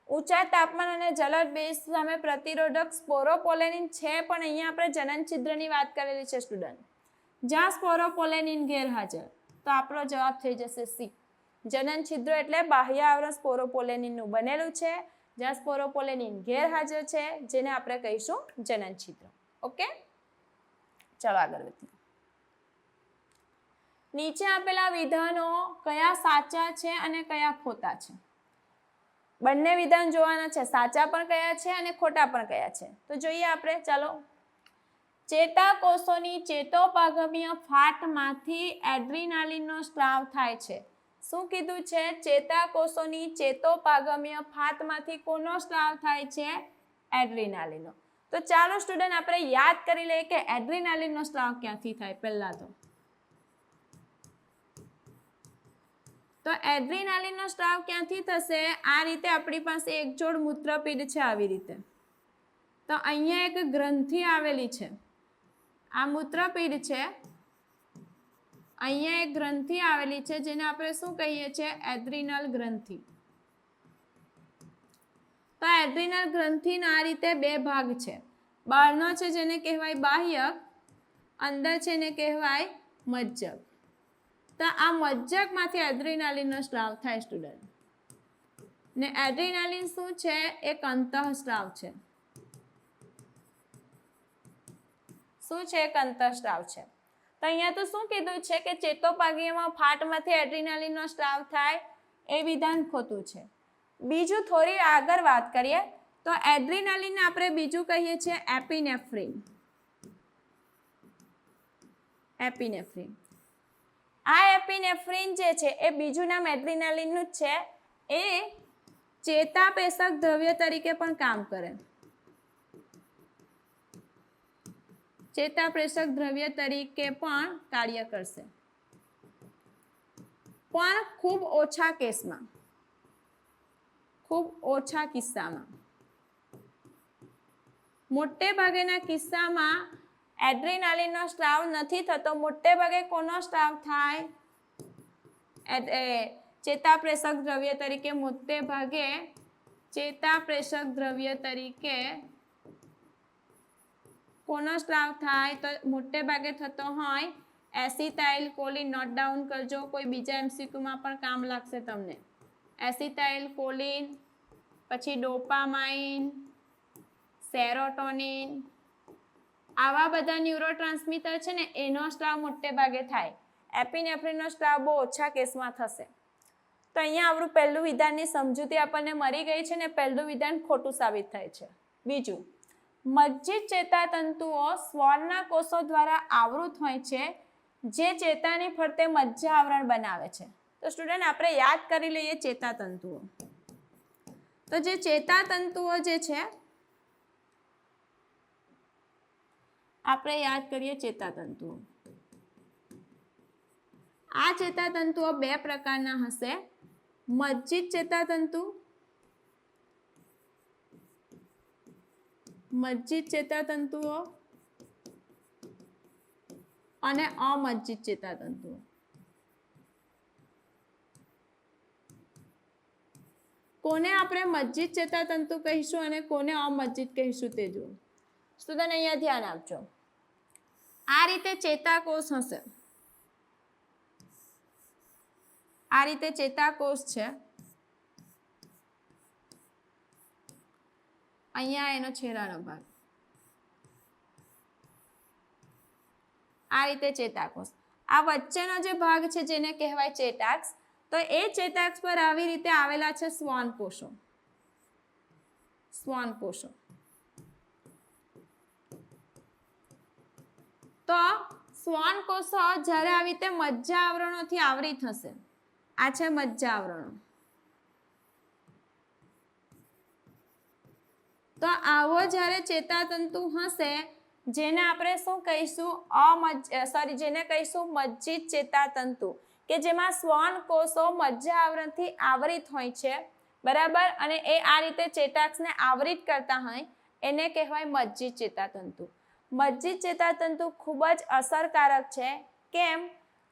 ઊંચા તાપમાન અને જલદ બેઝ સામે પ્રતિરોધક સ્પોરોપોલેનિન છે, પણ અહીંયા આપણે જનન છિદ્રની વાત કરેલી છે સ્ટુડન્ટ. જ્યાં સ્પોરોપોલેનિન ગેરહાજર, તો આપણો જવાબ થઈ જશે સી. જનન છિદ્ર એટલે બાહ્ય આવરણ સ્પોરોપોલેનિનનું બનેલું છે, જ્યાં સ્પોરોપોલેનિન ગેરહાજર છે, જેને આપણે કહીશું જનન છિદ્ર. ઓકે, ચલો આગળ વધીએ. નીચે આપેલા વિધાનો કયા સાચા છે અને કયા ખોટા છે? બંને વિધાન જોવાના છે, સાચા પણ કયા છે અને ખોટા પણ કયા છે. તો જોઈએ આપણે. ચાલો. ચેતાકોષોની ચેતોપાગમીય ફાટમાંથી એડ્રીનાલિનનો સ્ત્રાવ થાય છે. શું કીધું છે? ચેતાકોષોની ચેતોપાગમીય ફાટમાંથી કોનો સ્ત્રાવ થાય છે? એડ્રીનાલિનનો. તો ચાલો સ્ટુડન્ટ આપણે યાદ કરી લઈએ કે એડ્રીનાલિનનો સ્ત્રાવ ક્યાંથી થાય. પહેલા તો એડ્રીનાલિનનો સ્ત્રાવ ક્યાંથી થશે? આ રીતે આપણી પાસે એક જોડ મૂત્રપિંડ છે, આવી રીતે. તો અહીંયા એક ગ્રંથિ આવેલી છે. આ મૂત્રપિંડ છે, અહીંયા એક ગ્રંથિ આવેલી છે, જેને આપણે શું કહીએ છીએ? એડ્રીનલ ગ્રંથિ. તો એડ્રીનલ ગ્રંથિના આ રીતે બે ભાગ છે. બહારનો છે જેને કહેવાય બાહ્યક, અંદર છે એને કહેવાય મજ્જક. તો આ મજ્જકમાંથી એડ્રીનાલિનનો સ્ત્રાવ થાય સ્ટુડન્ટ. ને એડ્રીનાલિન શું છે? એક અંતઃસ્ત્રાવ છે. શું છે? એક અંતઃસ્ત્રાવ છે. તો અહીંયા તો શું કીધું છે કે ચેતોપાગમીય ફાટમાંથી એડ્રીનાલિનનો સ્ત્રાવ થાય, એ વિધાન ખોટું છે. બીજું થોડી આગળ વાત કરીએ તો એડ્રીનાલિનને આપણે બીજું કહીએ છીએ એપિનેફ્રિન. એપિનેફ્રિન. આ એપિનેફ્રિન જે છે એ બીજું નામ એડ્રીનાલિનનું જ છે. એ ચેતાપ્રેષક દ્રવ્ય તરીકે પણ કામ કરે. ચેતાપ્રેષક દ્રવ્ય તરીકે પણ કાર્ય કરશે, પણ ખૂબ ઓછા કેસમાં, ખૂબ ઓછા કિસ્સામાં. મોટે ભાગેના કિસ્સામાં એડ્રીનાલિનનો સ્ત્રાવ નથી થતો. મોટે ભાગે કોનો સ્ત્રાવ થાય? ચેતાપ્રેષક દ્રવ્ય તરીકે. મોટે ભાગે ચેતાપ્રેષક દ્રવ્ય તરીકે કોનો સ્ત્રાવ થાય? તો મોટે ભાગે થતો હોય એસિટાઇલ કોલિન. નોટ ડાઉન કરજો, કોઈ બીજા એમસીક્યુમાં પણ કામ લાગશે તમને. એસિટાઇલ કોલિન, પછી ડોપામાઇન, સેરોટોનિન, આવા બધા ન્યુરોટ્રાન્સમીટર છે ને, એનો સ્ત્રાવ મોટે ભાગે થાય. એપિનેફ્રિનનો સ્ત્રાવ બહુ ઓછા કેસમાં થશે. તો અહીંયા આપણું પહેલું વિધાનની સમજૂતી આપણને મળી ગઈ છે ને. પહેલું વિધાન ખોટું સાબિત થાય છે. બીજું, મજ્જિત ચેતાતંતુઓ સ્વરના કોષો દ્વારા આવૃત હોય છે, જે ચેતાની ફરતે મજ્જા આવરણ બનાવે છે. તો સ્ટુડન્ટ આપણે યાદ કરી લઈએ ચેતાતંતુઓ. તો જે ચેતાતંતુઓ જે છે આપણે યાદ કરીએ ચેતાતંતુઓ. આ ચેતાતંતુઓ બે પ્રકારના હશે, મજ્જિત ચેતાતંતુ, મજ્જિત ચેતાતંતુઓ અને અમજ્જિત ચેતાતંતુઓ. કોને આપણે મજ્જિત ચેતાતંતુ કહીશું અને કોને અમજ્જિત કહીશું તે જુઓ. સ્ટુડન્ટ અહીંયા ધ્યાન આપજો. આ રીતે ચેતાકોષ હશે, આ રીતે ચેતાકોષ છે, અહીંયા એનો છેડાનો ભાગ, આ રીતે ચેતાકોષ. આ વચ્ચેનો જે ભાગ છે જેને કહેવાય ચેતાક્ષ, તો એ ચેતાક્ષ પર આવી રીતે આવેલા છે શ્વાન કોષો. શ્વાન કોષો. તો શ્વાન કોષો જ્યારે આવી રીતે મજ્જા આવરણોથી આવરિત હશે, આ છે મજ્જા આવરણો, તો આવો જ્યારે ચેતાતંતુ હશે જેને આપણે શું કહીશું, જેને કહીશું મજ્જિત ચેતાતંતુ, કે જેમાં શ્વાન કોષો મજ્જા આવરણથી આવરિત હોય છે, બરાબર, અને એ આ રીતે ચેતાક્ષને આવરિત કરતા હોય એને કહેવાય મજ્જિત ચેતાતંતુ. મજ્જિત ચેતાતંતુ ખૂબ જ અસરકારક છે. કેમ?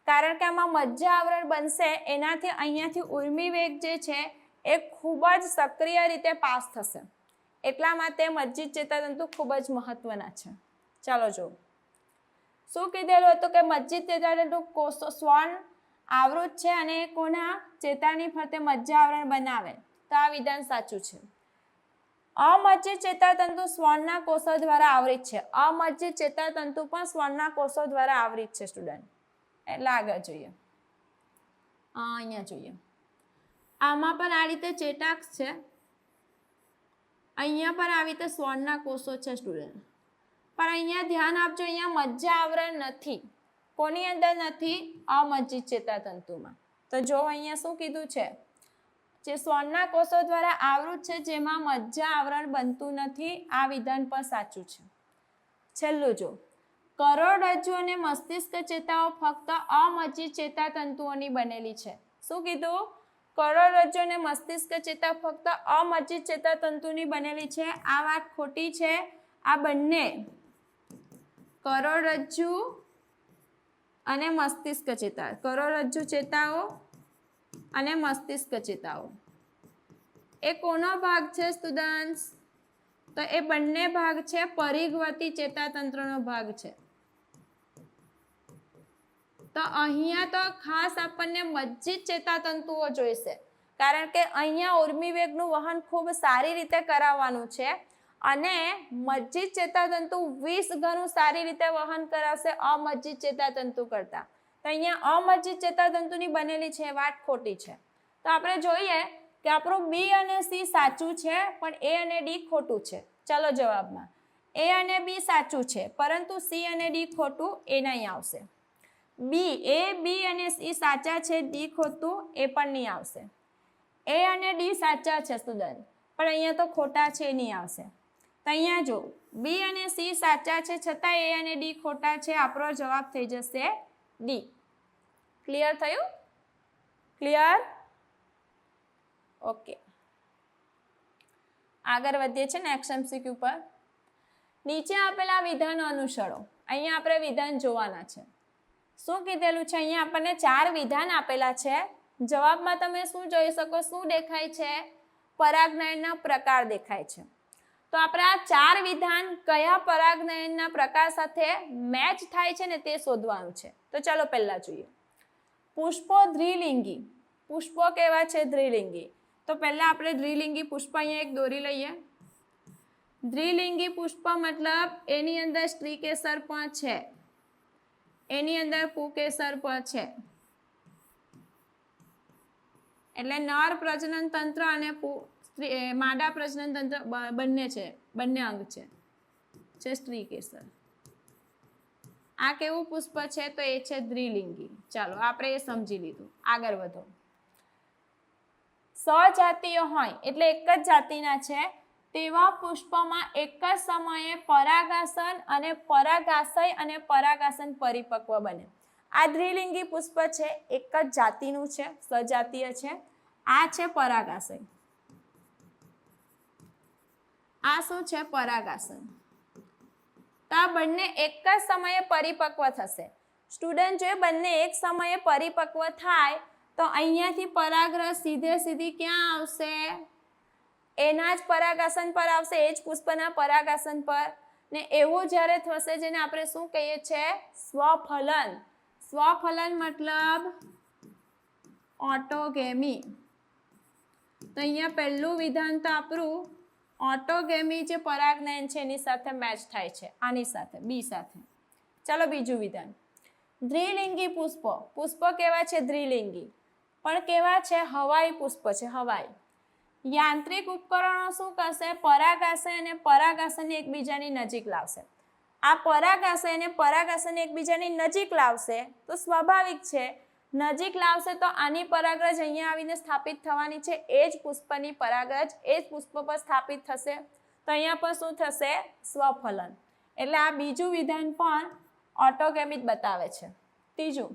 કારણ કે આમાં મજ્જા આવરણ બનશે, એનાથી અહીંયાથી ઉર્મિ વેગ જે છે એ ખૂબ જ સક્રિય રીતે પાસ થશે, એટલા માટે મજ્જિત ચેતાતંતુ ખૂબ જ મહત્વના છે. ચાલો જો શું કીધેલું હતું કે મજ્જિત ચેતાતંતુ કોષો શ્વાન આવૃત છે અને કોના ચેતાની ફરતે મજ્જા આવરણ બનાવે, તો આ વિધાન સાચું છે. અમજ્જિત ચેતાતંતુ શ્વાનના કોષો દ્વારા આવરિત છે. અમજ્જિત ચેતાતંતુ પણ શ્વાનના કોષો દ્વારા આવરિત છે સ્ટુડન્ટ. એટલે આગળ જોઈએ, અહીંયા જોઈએ, આમાં પણ આ રીતે ચેતાક્ષ છે, અહીંયા પણ આવી રીતે શ્વાનના કોષો છે સ્ટુડન્ટ. પણ અહીંયા ધ્યાન આપજો, અહીંયા મજ્જા આવરણ નથી. કોની અંદર નથી? અમજ્જિત ચેતાતંતુમાં. તો જો અહીંયા શું કીધું છે, જે શ્વાનના કોષો દ્વારા આવૃત છે જેમાં મજ્જા આવરણ બનતું નથી, આ વિધાન પણ સાચું છે. છેલ્લું જો, કરોડરજ્જુ અને મસ્તિષ્ક ચેતાઓ ફક્ત અમજ્જિત ચેતાતંતુઓની બનેલી છે. શું કીધું? કરોડરજ્જુ અને મસ્તિષ્ક ચેતા ફક્ત અમજ્જિત ચેતાતંતુની બનેલી છે. આ વાત ખોટી છે. આ બંને કરોડરજ્જુ અને મસ્તિષ્ક ચેતા, કરોડરજ્જુ ચેતાઓ અને મસ્તિષ્ક ચેતાઓ એ કોનો ભાગ છે સ્ટુડન્ટ્સ? તો એ બંને ભાગ છે પરિઘવર્તી ચેતાતંત્રનો ભાગ છે. તો અહીંયા તો ખાસ આપણને મજ્જિત ચેતાતંતુઓ જોઈશે, કારણ કે અહીંયા ઉર્મિ વેગનું વહન ખૂબ સારી રીતે કરાવવાનું છે અને મજ્જિત ચેતાતંતુ 20 ગણું સારી રીતે વહન કરાવશે અમજ્જિત ચેતાતંતુ કરતા. તો અહીંયા અમજ્જિત ચેતાતંતુની બનેલી છે, વાત ખોટી છે. તો આપણે જોઈએ કે આપણું બી અને સી સાચું છે પણ એ અને ડી ખોટું છે. ચાલો જવાબમાં એ અને બી સાચું છે પરંતુ સી અને ડી ખોટું, એ નહીં આવશે. બી, એ બી અને સી સાચા છે, ડી ખોટું, એ પણ નહીં આવશે. એ અને ડી સાચા છે સ્ટુડન્ટ, પણ અહીંયા તો ખોટા છે, નહીં આવશે. તો અહીંયા જો બી અને સી સાચા છે છતાં એ અને ડી ખોટા છે, આપણો જવાબ થઈ જશે ડી. ક્લિયર થયું? ક્લિયર? ઓકે, આગળ વધીએ છીએ નેક્સ્ટ એમસીક્યુ પર. નીચે આપેલા વિધાનો અનુસરો. અહીંયા આપણે વિધાન જોવાના છે. શું કીધેલું છે? અહીંયા આપણને 4 વિધાન આપેલા છે. જવાબમાં તમે શું જોઈ શકો? શું દેખાય છે? પરાગનયનના પ્રકાર દેખાય છે. તો આપણે આ 4 વિધાન કયા પરાગનયનના પ્રકાર સાથે મેચ થાય છે ને તે શોધવાનું છે. તો ચાલો પહેલા જોઈએ. પુષ્પો દ્વિલિંગી. પુષ્પો કેવા છે? દ્વિલિંગી. તો પહેલા આપણે દ્વિલિંગી પુષ્પ અહીંયા એક દોરી લઈએ. દ્વિલિંગી પુષ્પ મતલબ એની અંદર સ્ત્રીકેસર પણ છે, એની અંદર પુંકેસર પણ છે. એટલે નર પ્રજનન તંત્ર અને માદા પ્રજનન તંત્ર બંને છે, બંને અંગ છે. છે સ્ત્રીકેસર. આ કેવું પુષ્પ છે? તો એ છે દ્વિલિંગી. ચાલો આપણે એ સમજી લીધું. આગળ વધો. સજાતીય હોય એટલે એક જ જાતિના છે તેવા પુષ્પમાં એક જ સમયે પરાગાસન અને પરાગાશય અને પરાગાસન પરિપક્વ બને. આ દ્વિલિંગી પુષ્પ છે, એક જ જાતિનું છે, સજાતીય છે. આ છે પરાગાશય. આ શું છે? પરાગાસન. તો આ બંને એક જ સમયે પરિપક્વ થશે. સ્ટુડન્ટ જો બંને એક સમયે પરિપક્વ થાય તો અહીંયાથી પરાગરસ સીધી ક્યાં આવશે? એના જ પરાગાસન પર આવશે, એ જ પુષ્પના પરાગાસન પર. ને એવું જ્યારે થશે જેને આપણે શું કહીએ છીએ? સ્વફલન. સ્વફલન મતલબ ઓટોગેમી. તો અહીંયા પહેલું વિધાન તો આપણું ઓટોગેમી જે પરાગનયન છે એની સાથે મેચ થાય છે, આની સાથે, બી સાથે. ચાલો બીજું વિધાન. દ્વિલિંગી પુષ્પ. પુષ્પ કેવા છે? દ્વિલિંગી. પણ કેવા છે? હવાઈ પુષ્પ છે, હવાઈ. યાંત્રિક ઉપકરણો શું કરશે? પરાગાશય અને પરાગાસન એકબીજાની નજીક લાવશે. આ પરાગાશય અને પરાગાસન એકબીજાની નજીક લાવશે તો સ્વાભાવિક છે નજીક લાવશે તો આની પરાગરજ અહીંયા આવીને સ્થાપિત થવાની છે, એ જ પુષ્પની પરાગરજ એ જ પુષ્પ પર સ્થાપિત થશે. તો અહીંયા પર શું થશે? સ્વફલન. એટલે આ બીજું વિધાન પણ ઓટોગેમી બતાવે છે. ત્રીજું,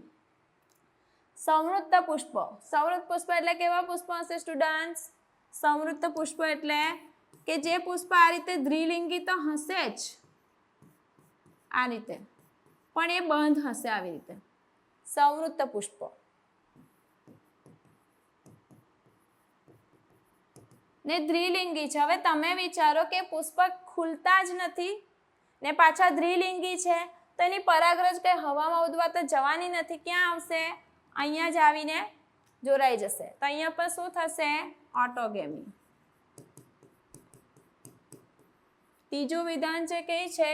સંવૃત્ત પુષ્પ. સંવૃત્ત પુષ્પ એટલે કેવા પુષ્પ હશે સ્ટુડન્ટ્સ? સંવૃત્ત પુષ્પ એટલે કે જે પુષ્પ આ રીતે દ્વિલિંગી તો હશે જ, આ રીતે, પણ એ બંધ હશે આવી રીતે. સંવૃત્ત પુષ્પ. ને દ્વિલિંગી છે. હવે તમે વિચારો કે પુષ્પ ખુલતા જ નથી ને પાછા દ્વિલિંગી છે તો એની પરાગરજ કઈ હવામાં ઉડવા તો જવાની નથી, ક્યાં આવશે? અહીંયા જ આવીને જોડાઈ જશે. તો અહીંયા પર શું થશે? ઓટોગેમી. ત્રીજું વિધાન છે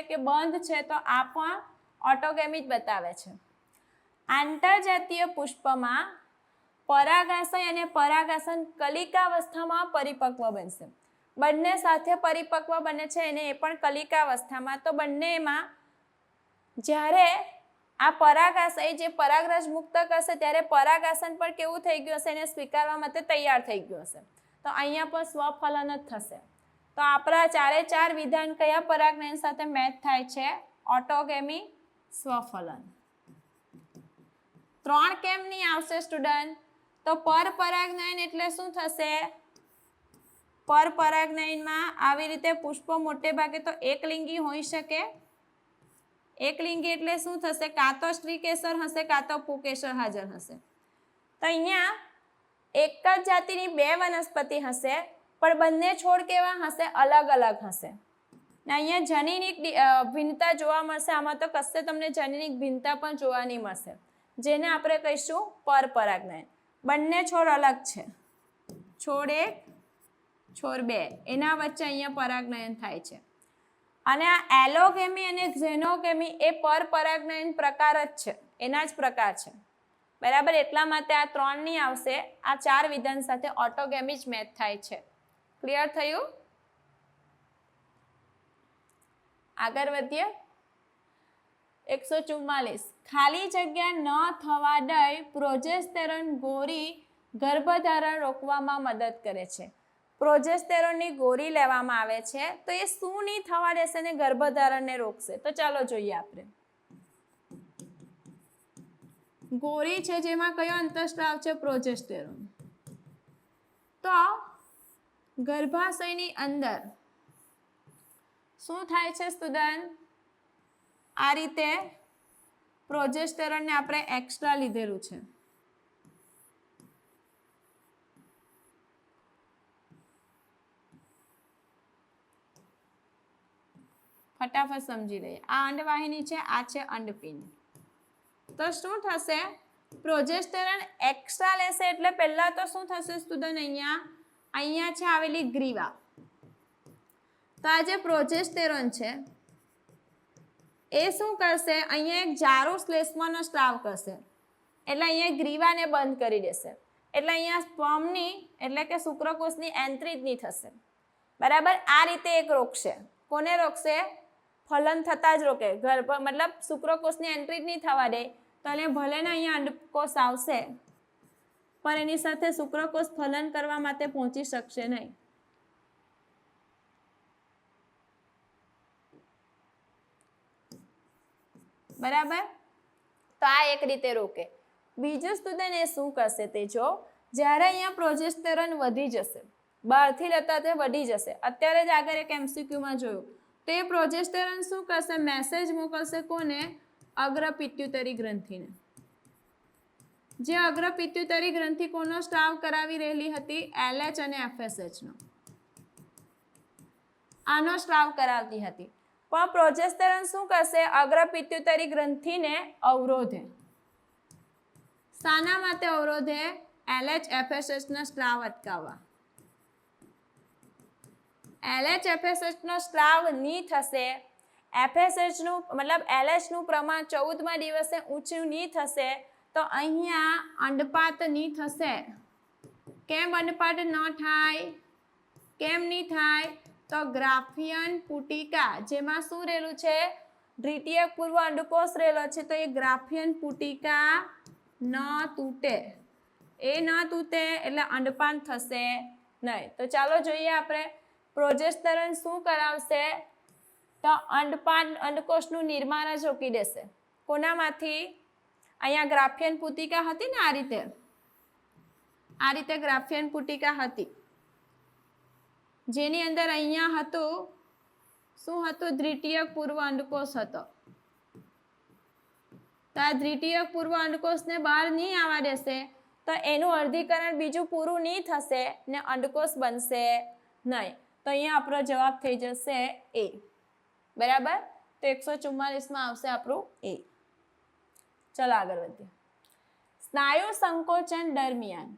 કે બંધ છે તો આ પણ ઓટોગેમી જ બતાવે છે. આંતરજાતીય પુષ્પમાં પરાગાશય અને પરાગાસન કલિકાવસ્થામાં પરિપક્વ બનશે. બંને સાથે પરિપક્વ બને છે એને એ પણ કલિકાવસ્થામાં. તો બંનેમાં જ્યારે આ પરાગાશય જે પરાગરજ મુક્ત કરશે ત્યારે પરાગાસન પણ કેવું થઈ ગયું હશે? એને સ્વીકારવા માટે તૈયાર થઈ ગયું હશે. તો અહીંયા પણ સ્વફલન જ થશે. તો આપણા ચારે ચાર વિધાન કયા પરાગનયન સાથે મેચ થાય છે? ઓટોગેમી, સ્વફલન. 3 કેમ નહીં આવશે સ્ટુડન્ટ? તો પરપરાગનયન એટલે શું થશે? પરપરાગનયનમાં આવી રીતે પુષ્પ મોટે ભાગે તો એકલિંગી હોઈ શકે. એકલિંગી એટલે શું થશે? કાં તો સ્ત્રીકેસર હશે કાં તો પુંકેસર હાજર હશે. તો અહીંયા એક જ જાતિની 2 વનસ્પતિ હશે પણ બંને છોડ કેવા હશે? અલગ અલગ હશે. ને અહીંયા જનીનિક ભિન્નતા જોવા મળશે. આમાં તો કશે તમને જનીનિક ભિન્નતા પણ જોવા નહીં મળશે, જેને આપણે કહીશું પરપરાગનયન. બંને છોડ અલગ છે, છોડ 1 છોડ 2 એના વચ્ચે અહીંયા પરાગનયન થાય છે. અને આ એલોગેમી અને ઝેનોગેમી એ પરપરાગનયન પ્રકાર જ છે, એના જ પ્રકાર છે, બરાબર. એટલા માટે આ 3 નહીં આવશે. આ 4 વિધાન સાથે ઓટોગેમી જ મેચ થાય છે. ક્લિયર થયું? આગળ વધીએ. 144. ખાલી જગ્યા ન થવા દઈ પ્રોજેસ્ટેરોન ગોળી ગર્ભધારણ રોકવામાં મદદ કરે છે. પ્રોજેસ્ટેરોનની ગોળી લેવામાં આવે છે તો એ શું નહીં થવા દેશે ને ગર્ભધારણને રોકશે? તો ચાલો જોઈએ આપણે. ગોળી છે જેમાં કયો અંતઃસ્ત્રાવ છે? પ્રોજેસ્ટેરોન. તો ગર્ભાશયની અંદર શું થાય છે સ્ટુડન્ટ? આ રીતે પ્રોજેસ્ટેરોનને આપણે એક્સ્ટ્રા લીધેલું છે. ફટાફટ સમજી લઈએ. આ અંડવાહિની છે, આ છે અંડપિંડ. તો શું થશે? પ્રોજેસ્ટેરોન એક્સ્ટ્રા લેશે એટલે પહેલા તો શું થશે સ્ટુડન્ટ? અહીંયા છે આવેલી ગ્રીવા. તો આ જે પ્રોજેસ્ટેરોન છે એ શું કરશે? અહીંયા એક જારું શ્લેષ્મનો સ્ત્રાવ કરશે એટલે અહીંયા ગ્રીવાને બંધ કરી દેશે. એટલે અહીંયા સ્પર્મની એટલે કે શુક્રકોષની એન્ટ્રી જ નહીં થશે, બરાબર. આ રીતે એક રોકશે. કોને રોકશે? ફલન થતા જ રોકે, ગર્ભ મતલબ શુક્રકોષની એન્ટ્રી જ નહીં થવા દે, તો એટલે ભલે ને અહીંયા અંડકોષ આવશે પણ એની સાથે શુક્રકોષ ફલન કરવા માટે પહોંચી શકશે નહીં. બરાબર, તો આ એક રીતે રોકે. બીજું સ્ટુડન્ટ એ શું કરશે તે જો, જ્યારે અહીંયા પ્રોજેસ્ટેરોન વધી જશે, બહારથી લેતા તે વધી જશે. અત્યારે જ આગળ એક એમસીક્યુમાં જોયું, તો એ પ્રોજેસ્ટેરોન શું કરશે, મેસેજ મોકલશે કોને, અગ્રપિટ્યુટરી ગ્રંથિને. જે અગ્રપિટ્યુટરી ગ્રંથિ કોનો સ્ત્રાવ કરાવી રહેલી હતી, LH અને FSH નો, આનો સ્ત્રાવ કરાવતી હતી. પણ પ્રોજેસ્ટેરોન શું કરશે, અગ્રપિટ્યુટરી ગ્રંથિને અવરોધે. શાના માટે અવરોધે, LH FSH ના સ્ત્રાવ અટકાવવા. LH FSH નો સ્ત્રાવ નહીં થશે, FSH નું મતલબ LH નું પ્રમાણ 14મા દિવસે ઊંચું નહીં થશે, તો અહીંયા અંડપાત નહીં થશે. કેમ અંડપાત ન થાય, કેમ નહીં થાય, તો ગ્રાફિયન પુટિકા જેમાં શું રહેલું છે, દ્વિતીયક પૂર્વ અંડકોષ રહેલો છે, તો એ ગ્રાફિયન પુટિકા ન તૂટે. એ ન તૂટે એટલે અંડપાન થશે નહીં. તો ચાલો જોઈએ આપણે પ્રોજેસ્ટેરોન શું કરાવશે, તો અંડકોષનું નિર્માણ જ રોકી દેશે. કોનામાંથી, અહીંયા ગ્રાફિયન પુટિકા હતી ને, આ રીતે ગ્રાફિયન પુટિકા હતી, જેની અંદર અહીંયા હતું શું હતું, દ્વિતીયક પૂર્વ અંડકોષ હતો. તો આ દ્વિતીયક પૂર્વ અંડકોષને બહાર નહીં આવવા દેશે, તો એનું અર્ધીકરણ બીજું પૂરું નહીં થશે ને અંડકોષ બનશે નહીં. તો અહીંયા આપણો જવાબ થઈ જશે એ. બરાબર, તો 144માં આવશે આપણું એ. ચલો આગળ વધીએ. સ્નાયુ સંકોચન દરમિયાન,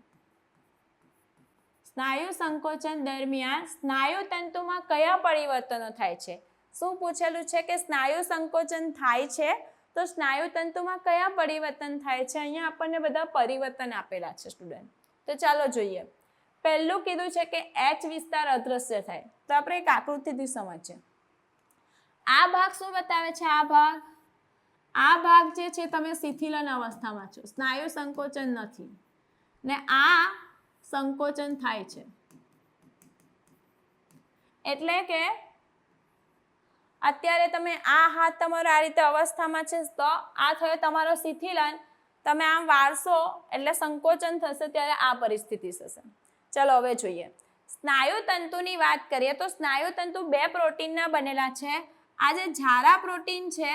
સ્નાયુ સંકોચન દરમિયાન સ્નાયુ તંતુમાં કયા પરિવર્તનો થાય છે? શું પૂછેલું છે કે સ્નાયુ સંકોચન થાય છે તો સ્નાયુ તંતુમાં કયા પરિવર્તન થાય છે? અહીંયા આપણને બધા પરિવર્તન આપેલા છે સ્ટુડન્ટ. તો ચાલો જોઈએ. પહેલું કીધું છે કે H વિસ્તાર અદ્રશ્ય થાય. તો આપણે એક આકૃતિથી સમજીએ. આ ભાગ શું બતાવે છે? આ ભાગ જે છે તમે શિથિલન અવસ્થામાં છો, સ્નાયુ સંકોચન નથી, ને આ સંકોચન થાય છે. એટલે કે અત્યારે તમે આ હાથ તમારો આ રીતે અવસ્થામાં છે, તો આ થયો તમારો શિથિલન, તમે આમ વાળશો એટલે સંકોચન થશે, ત્યારે આ પરિસ્થિતિ થશે. ચલો હવે જોઈએ. સ્નાયુ તંતુની વાત કરીએ તો સ્નાયુ તંતુ 2 પ્રોટીનના બનેલા છે. આ જે ઝારા પ્રોટીન છે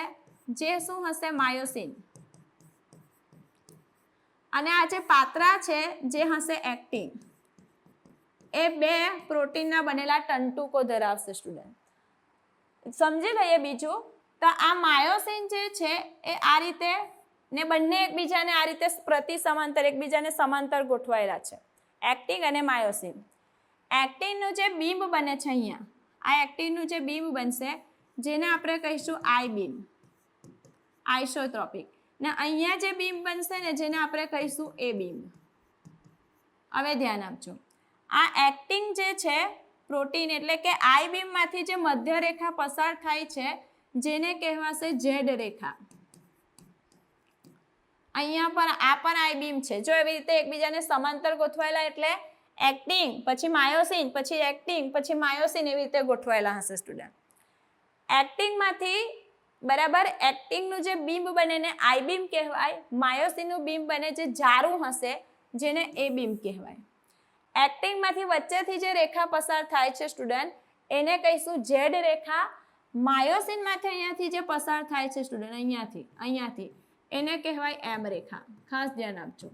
જે શું હશે, માયોસિન, અને આ જે પાત્રા છે જે હશે એક્ટિન. એ 2 પ્રોટીનના બનેલા તંતુકો ધરાવશે સ્ટુડન્ટ. સમજી લઈએ. બીજું તો આ માયોસિન જે છે એ આ રીતે ને બંને એકબીજાને આ રીતે પ્રતિ સમાંતર એકબીજાને સમાંતર ગોઠવાયેલા છે, એક્ટિન અને માયોસિન. એક્ટિનનું જે બીમ બને છે અહીંયા, આ એક્ટિનનું જે બીમ બનશે જેને આપણે કહીશું આઈ બીમ, આઇસોટ્રોપિક. ને અહીંયા જે બીમ બનશે ને જેને આપણે કહીશું એ બીમ. હવે ધ્યાન આપજો. આ એક્ટિન જે છે પ્રોટીન એટલે કે આઈ બીમમાંથી જે મધ્ય રેખા પસાર થાય છે જેને કહેવાશે ઝેડ રેખા. અહીંયા પર આ પણ આઈ બીમ છે. જો એવી રીતે એકબીજાને સમાંતર ગોઠવાયેલા એટલે એક્ટિન પછી માયોસિન પછી એક્ટિન પછી માયોસિન એવી રીતે ગોઠવાયેલા હશે સ્ટુડન્ટ. એક્ટિનમાંથી બરાબર એક્ટિનનું જે બીમ બને ને આઈ બીમ કહેવાય, માયોસિનનું બીમ બને જે જારું હશે જેને એ બીમ કહેવાય. એક્ટિનમાંથી વચ્ચેથી જે રેખા પસાર થાય છે સ્ટુડન્ટ એને કહીશું ઝેડ રેખા. માયોસિનમાંથી અહીંયાથી જે પસાર થાય છે સ્ટુડન્ટ અહીંયાથી એને કહેવાય એમ રેખા. ખાસ ધ્યાન આપજો.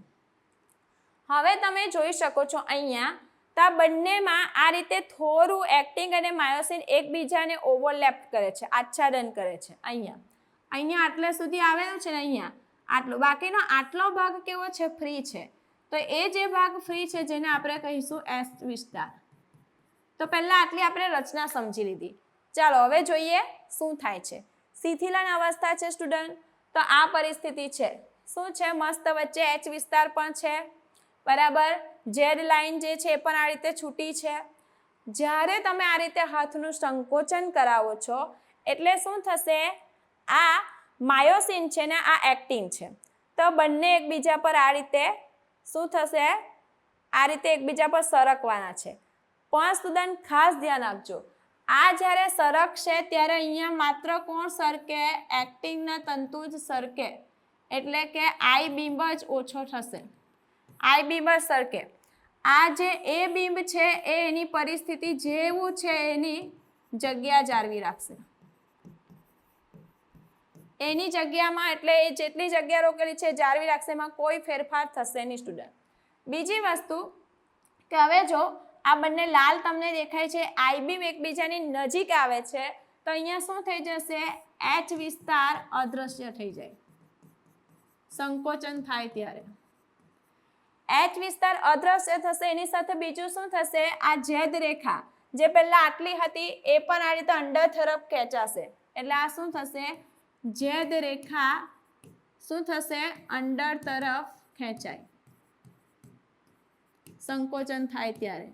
હવે તમે જોઈ શકો છો અહીંયા તો બંનેમાં આ રીતે થોડું એક્ટિન અને માયોસિન એકબીજાને ઓવરલેપ કરે છે, આચ્છાદન કરે છે. અહીંયા આટલે સુધી આવેલું છે ને અહીંયા આટલો, બાકીનો આટલો ભાગ કેવો છે, ફ્રી છે. તો એ જે ભાગ ફ્રી છે જેને આપણે કહીશું એસ વિસ્તાર. તો પહેલા આટલી આપણે રચના સમજી લીધી. ચાલો હવે જોઈએ શું થાય છે. શિથિલન અવસ્થા છે સ્ટુડન્ટ, તો આ પરિસ્થિતિ છે. શું છે, મસ્ત વચ્ચે એચ વિસ્તાર પણ છે બરાબર. ઝેડ લાઇન જે છે એ પણ આ રીતે છૂટી છે. જ્યારે તમે આ રીતે હાથનું સંકોચન કરાવો છો એટલે શું થશે, આ માયોસિન છે ને આ એક્ટિન છે, તો બંને એકબીજા પર આ રીતે શું થશે, આ રીતે એકબીજા પર સરકવાના છે. પણ સ્ટુડન્ટ ખાસ ધ્યાન આપજો, આ જ્યારે સરકશે ત્યારે અહીંયા માત્ર કોણ સરકે, એક્ટિનના તંતુ જ સરકે, એટલે કે આઈ બીમ જ ઓછો થશે, આઈ બીમ જ સરકે. આ જે એ બીમ છે એ એની પરિસ્થિતિ જેવું છે એની જગ્યા જાળવી રાખશે, એની જગ્યામાં, એટલે એ જેટલી જગ્યા રોકેલી છે જાળવી રાખશે, એમાં કોઈ ફેરફાર થશે નહીં સ્ટુડન્ટ. બીજી વસ્તુ કે હવે જો આ બંને લાલ તમને દેખાય છે, આઈ બીમ એકબીજાની નજીક આવે છે, તો અહીંયા શું થઈ જશે, એચ વિસ્તાર અદૃશ્ય થઈ જાય, સંકોચન થાય ત્યારે એચ વિસ્તાર અદૃશ્ય થશે. એની સાથે બીજું શું થશે, આ ઝેદ રેખા જે પહેલા આટલી હતી એ પણ આ રીતે અંડર તરફ ખેંચાશે, એટલે આ શું થશે, ઝેદ રેખા શું થશે, અંડર તરફ ખેંચાય, સંકોચન થાય ત્યારે.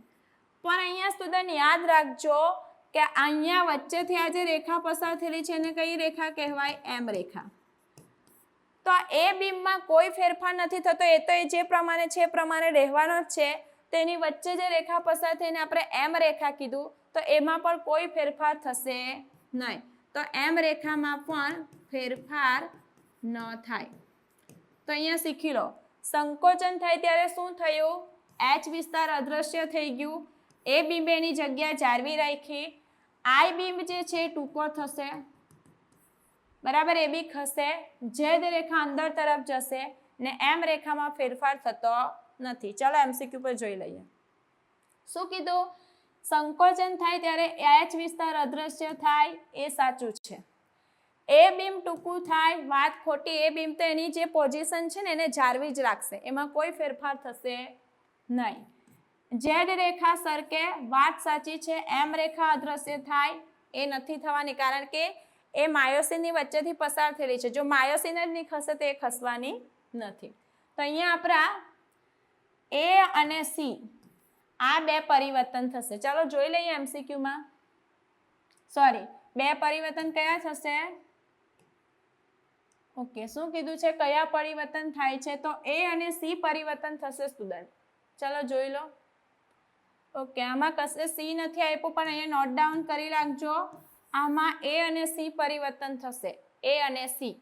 પણ અહીંયા સ્ટુડન્ટ યાદ રાખજો કે અહીંયા વચ્ચેથી આ જે રેખા પસાર થયેલી છે એને કઈ રેખા કહેવાય, એમ રેખા. તો એ બીમમાં કોઈ ફેરફાર નથી થતો, એ તો એ જે પ્રમાણે છે એ પ્રમાણે રહેવાનો જ છે. તેની વચ્ચે જે રેખા પસાર થઈને આપણે એમ રેખા કીધું, તો એમાં પણ કોઈ ફેરફાર થશે નહીં, તો એમ રેખામાં પણ ફેરફાર ન થાય. તો અહીંયા શીખી લો, સંકોચન થાય ત્યારે શું થયું, એચ વિસ્તાર અદૃશ્ય થઈ ગયું, એ બીમ એની જગ્યા જાળવી રાખી, આઈ બીમ જે છે એ ટૂંકો થશે, બરાબર, એ બી ખસે, ઝેદ રેખા અંદર તરફ જશે ને એમ રેખામાં ફેરફાર થતો નથી. ચલો એમસીક્યુ પર જોઈ લઈએ. શું કીધું, સંકોચન થાય ત્યારે એચ વિસ્તાર અદૃશ્ય થાય, એ સાચું છે. એ બીમ ટૂંકું થાય, વાત ખોટી. એ બીમ તો એની જે પોઝિશન છે ને એને જાળવી જ રાખશે, એમાં કોઈ ફેરફાર થશે નહીં. ઝેડ રેખા સરકે, વાત સાચી છે. એમ રેખા અદૃશ્ય થાય, એ નથી થવાની, કારણ કે એ માયોસિનની વચ્ચેથી પસાર થયેલી છે. જો માયોસિન જ નહીં ખસે તો એ ખસવાની નથી. તો અહીંયા આપણા એ અને સી આ બે પરિવર્તન થશે. ચાલો જોઈ લઈએ એમસીક્યુમાં. સોરી, બે પરિવર્તન કયા થશે, ઓકે, શું કીધું છે, કયા પરિવર્તન થાય છે, તો એ અને સી પરિવર્તન થશે સ્ટુડન્ટ. ચાલો જોઈ લો. ઓકે, આમાં કશે સી નથી આપ્યું, પણ અહીંયા નોટ ડાઉન કરી રાખજો. આમાં એ અને સી પરિવર્તન થશે, એ અને સી,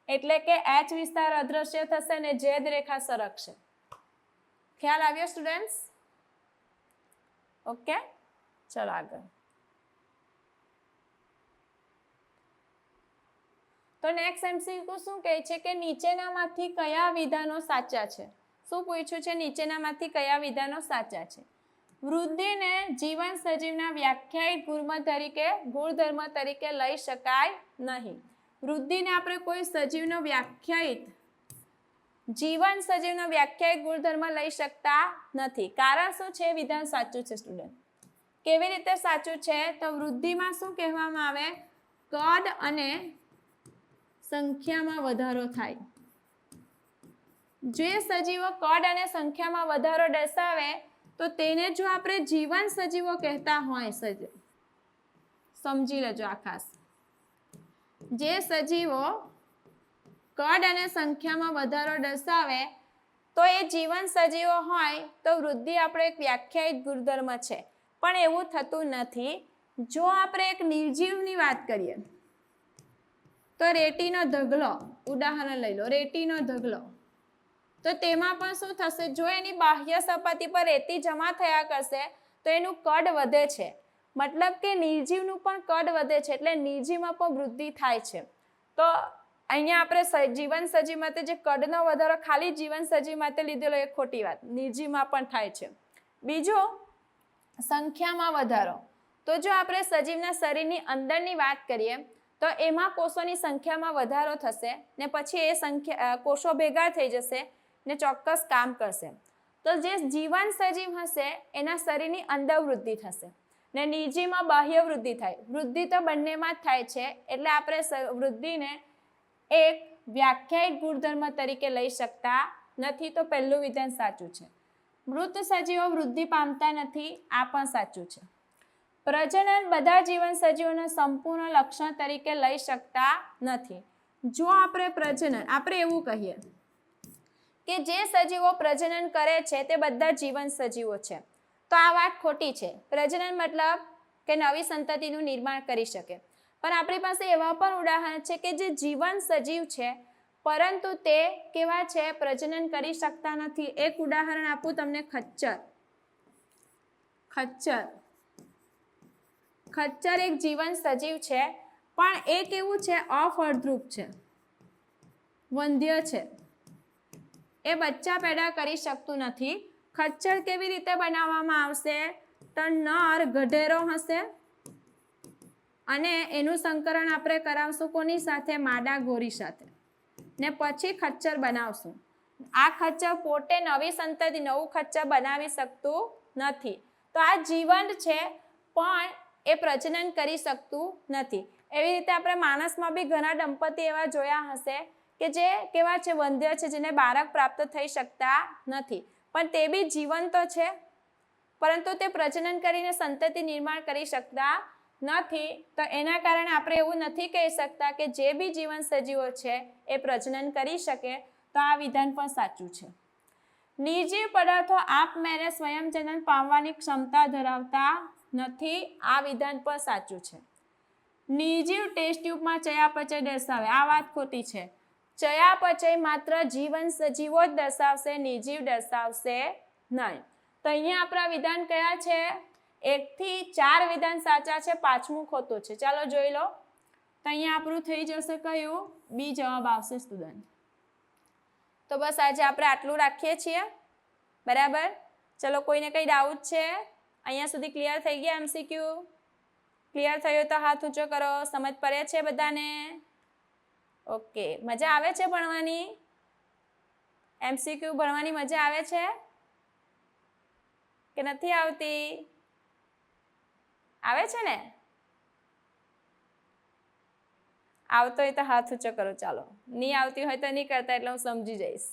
એટલે કે એચ વિસ્તાર અદૃશ્ય થશે ને ઝેદ રેખા સરકશે. ખ્યાલ આવ્યો સ્ટુડન્ટ્સ? ઓકે, ચલો આગળ. તો નેક્સ્ટ એમસીક્યુ શું કહે છે કે નીચેનામાંથી કયા વિધાનો સાચા છે. શું પૂછ્યું છે, નીચેનામાંથી કયા વિધાનો સાચા છે. વૃદ્ધિને જીવન સજીવના વ્યાખ્યાયિત ગુણધર્મ તરીકે લઈ શકાય નહીં. વૃદ્ધિને આપણે કોઈ સજીવનો વ્યાખ્યાયિત જીવન સજીવનો વ્યાખ્યાયિત ગુણધર્મ લઈ શકતા નથી. કારણ શું છે, વિધાન સાચું છે સ્ટુડન્ટ. કેવી રીતે સાચું છે, તો વૃદ્ધિમાં શું કહેવામાં આવે, કદ અને સંખ્યામાં વધારો થાય. જે સજીવો કદ અને સંખ્યામાં વધારો દર્શાવે તો તેને જો આપણે જીવન સજીવો કહેતા હોય, સમજી લેજો આ ખાસ. જે સજીવો કદ અને સંખ્યામાં વધારો દર્શાવે તો એ જીવન સજીવો હોય તો વૃદ્ધિ આપણો એક વ્યાખ્યાયિત ગુણધર્મ છે. પણ એવું થતું નથી. જો આપણે એક નિર્જીવની વાત કરીએ તો રેતીનો ઢગલો, ઉદાહરણ લઈ લો, રેતીનો ઢગલો, તો તેમાં પણ શું થશે, જો એની બાહ્ય સપાટી પર રેતી જમા થયા કરશે તો એનું કદ વધે છે. મતલબ કે નિર્જીવનું પણ કદ વધે છે, એટલે નિર્જીવમાં પણ વૃદ્ધિ થાય છે. તો અહીંયા આપણે જીવન સજીવ માટે જે કદનો વધારો ખાલી જીવન સજીવ માટે લીધેલો એ ખોટી વાત, નિર્જીવમાં પણ થાય છે. બીજું, સંખ્યામાં વધારો. તો જો આપણે સજીવના શરીરની અંદરની વાત કરીએ તો એમાં કોષોની સંખ્યામાં વધારો થશે ને પછી એ કોષો ભેગા થઈ જશે ને ચોક્કસ કામ કરશે. તો જે જીવન સજીવ હશે એના શરીરની અંદર વૃદ્ધિ થશે ને નિર્જીવમાં બાહ્ય વૃદ્ધિ થાય. વૃદ્ધિ તો બંનેમાં જ થાય છે, એટલે આપણે વૃદ્ધિને એક વ્યાખ્યાયિત ગુણધર્મ તરીકે લઈ શકતા નથી. તો પહેલું વિધાન સાચું છે. મૃત સજીવો વૃદ્ધિ પામતા નથી, આ પણ સાચું છે. પ્રજનન બધા જીવન સજીવોના સંપૂર્ણ લક્ષણ તરીકે લઈ શકતા નથી. જો આપણે પ્રજનન આપણે એવું કહીએ કે જે સજીવો પ્રજનન કરે છે તે બધા જીવન સજીવો છે, તો આ વાત ખોટી છે. પ્રજનન મતલબ કે નવી સંતતિનું નિર્માણ કરી શકે, પણ આપણી પાસે એવા પણ ઉદાહરણ છે કે જે જીવન સજીવ છે પરંતુ તે કેવા છે, પ્રજનન કરી શકતા નથી. એક ઉદાહરણ આપું તમને, ખચ્ચર. ખચ્ચર એક જીવન સજીવ છે, પણ એ કેવું છે, અફળદ્રુપ છે, વંધ્ય છે, એ બચ્ચા પેદા કરી શકતું નથી. ખચ્ચર કેવી રીતે બનાવવામાં આવશે, તો નર ગધેડો હશે અને એનું સંકરણ આપણે કરાવશું કોની સાથે, માદા ગોરી સાથે, ને પછી ખચ્ચર બનાવશું. આ ખચ્ચર પોતે નવી સંતતિ નવું ખચ્ચર બનાવી શકતું નથી. તો આ જીવંત છે પણ એ પ્રજનન કરી શકતું નથી. એવી રીતે આપણે માણસમાં બી ઘણા દંપતી એવા જોયા હશે કે જે કેવા છે, વંધ્ય છે, જેને બાળક પ્રાપ્ત થઈ શકતા નથી, પણ તે બી જીવંત છે પરંતુ તે પ્રજનન કરીને સંતતિ નિર્માણ કરી શકતા નથી. તો એના કારણે આપણે એવું નથી કહી શકતા કે જે બી જીવન સજીવો છે એ પ્રજનન કરી શકે. તો આ વિધાન પણ સાચું છે. નિર્જીવ પદાર્થો આપમેળે સ્વયંજનન પામવાની ક્ષમતા ધરાવતા નથી. આ વિધાન પણ સાચું છે. નિર્જીવ ટેસ્ટ ટ્યુબમાં ચયાપચય દર્શાવે, આ વાત ખોટી છે. ચયાપચય માત્ર જીવન સજીવો જ દર્શાવશે, નિર્જીવ દર્શાવશે નહીં. તો અહીંયા આપણા વિધાન કયા છે, 1 થી 4 વિધાન સાચા છે, 5મું ખોટું છે. ચાલો જોઈ લો. તો અહીંયા આપણું થઈ જશે કયું, બી જવાબ આવશે સ્ટુડન્ટ. તો બસ આજે આપણે આટલું રાખીએ છીએ, બરાબર. ચલો, કોઈને કંઈ ડાઉટ છે? અહીંયા સુધી ક્લિયર થઈ ગયા MCQ? ક્લિયર થયો તો હાથ ઊંચો કરો. સમજ પડે છે બધાને? ઓકે. મજા આવે છે ભણવાની? MCQ ભણવાની મજા આવે છે કે નથી આવતી? આવે છે ને? આવતો હોય તો હાથ ઊંચો કરો. ચાલો, નહીં આવતી હોય તો નહીં કરતા, એટલે હું સમજી જઈશ.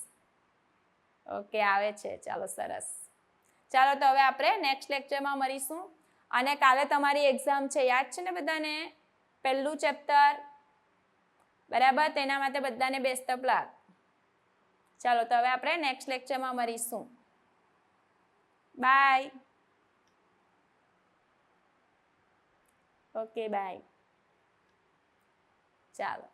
ઓકે, આવે છે. ચાલો, સરસ. ચાલો, તો હવે આપણે નેક્સ્ટ લેક્ચરમાં મળીશું. અને કાલે તમારી એક્ઝામ છે, યાદ છે ને બધાને? પહેલું ચેપ્ટર, બરાબર. તેના માટે બધાને બેસ્ટ ઓફ લક. ચાલો, તો હવે આપણે નેક્સ્ટ લેક્ચરમાં મળીશું. બાય. Okay, bye. ચાલો.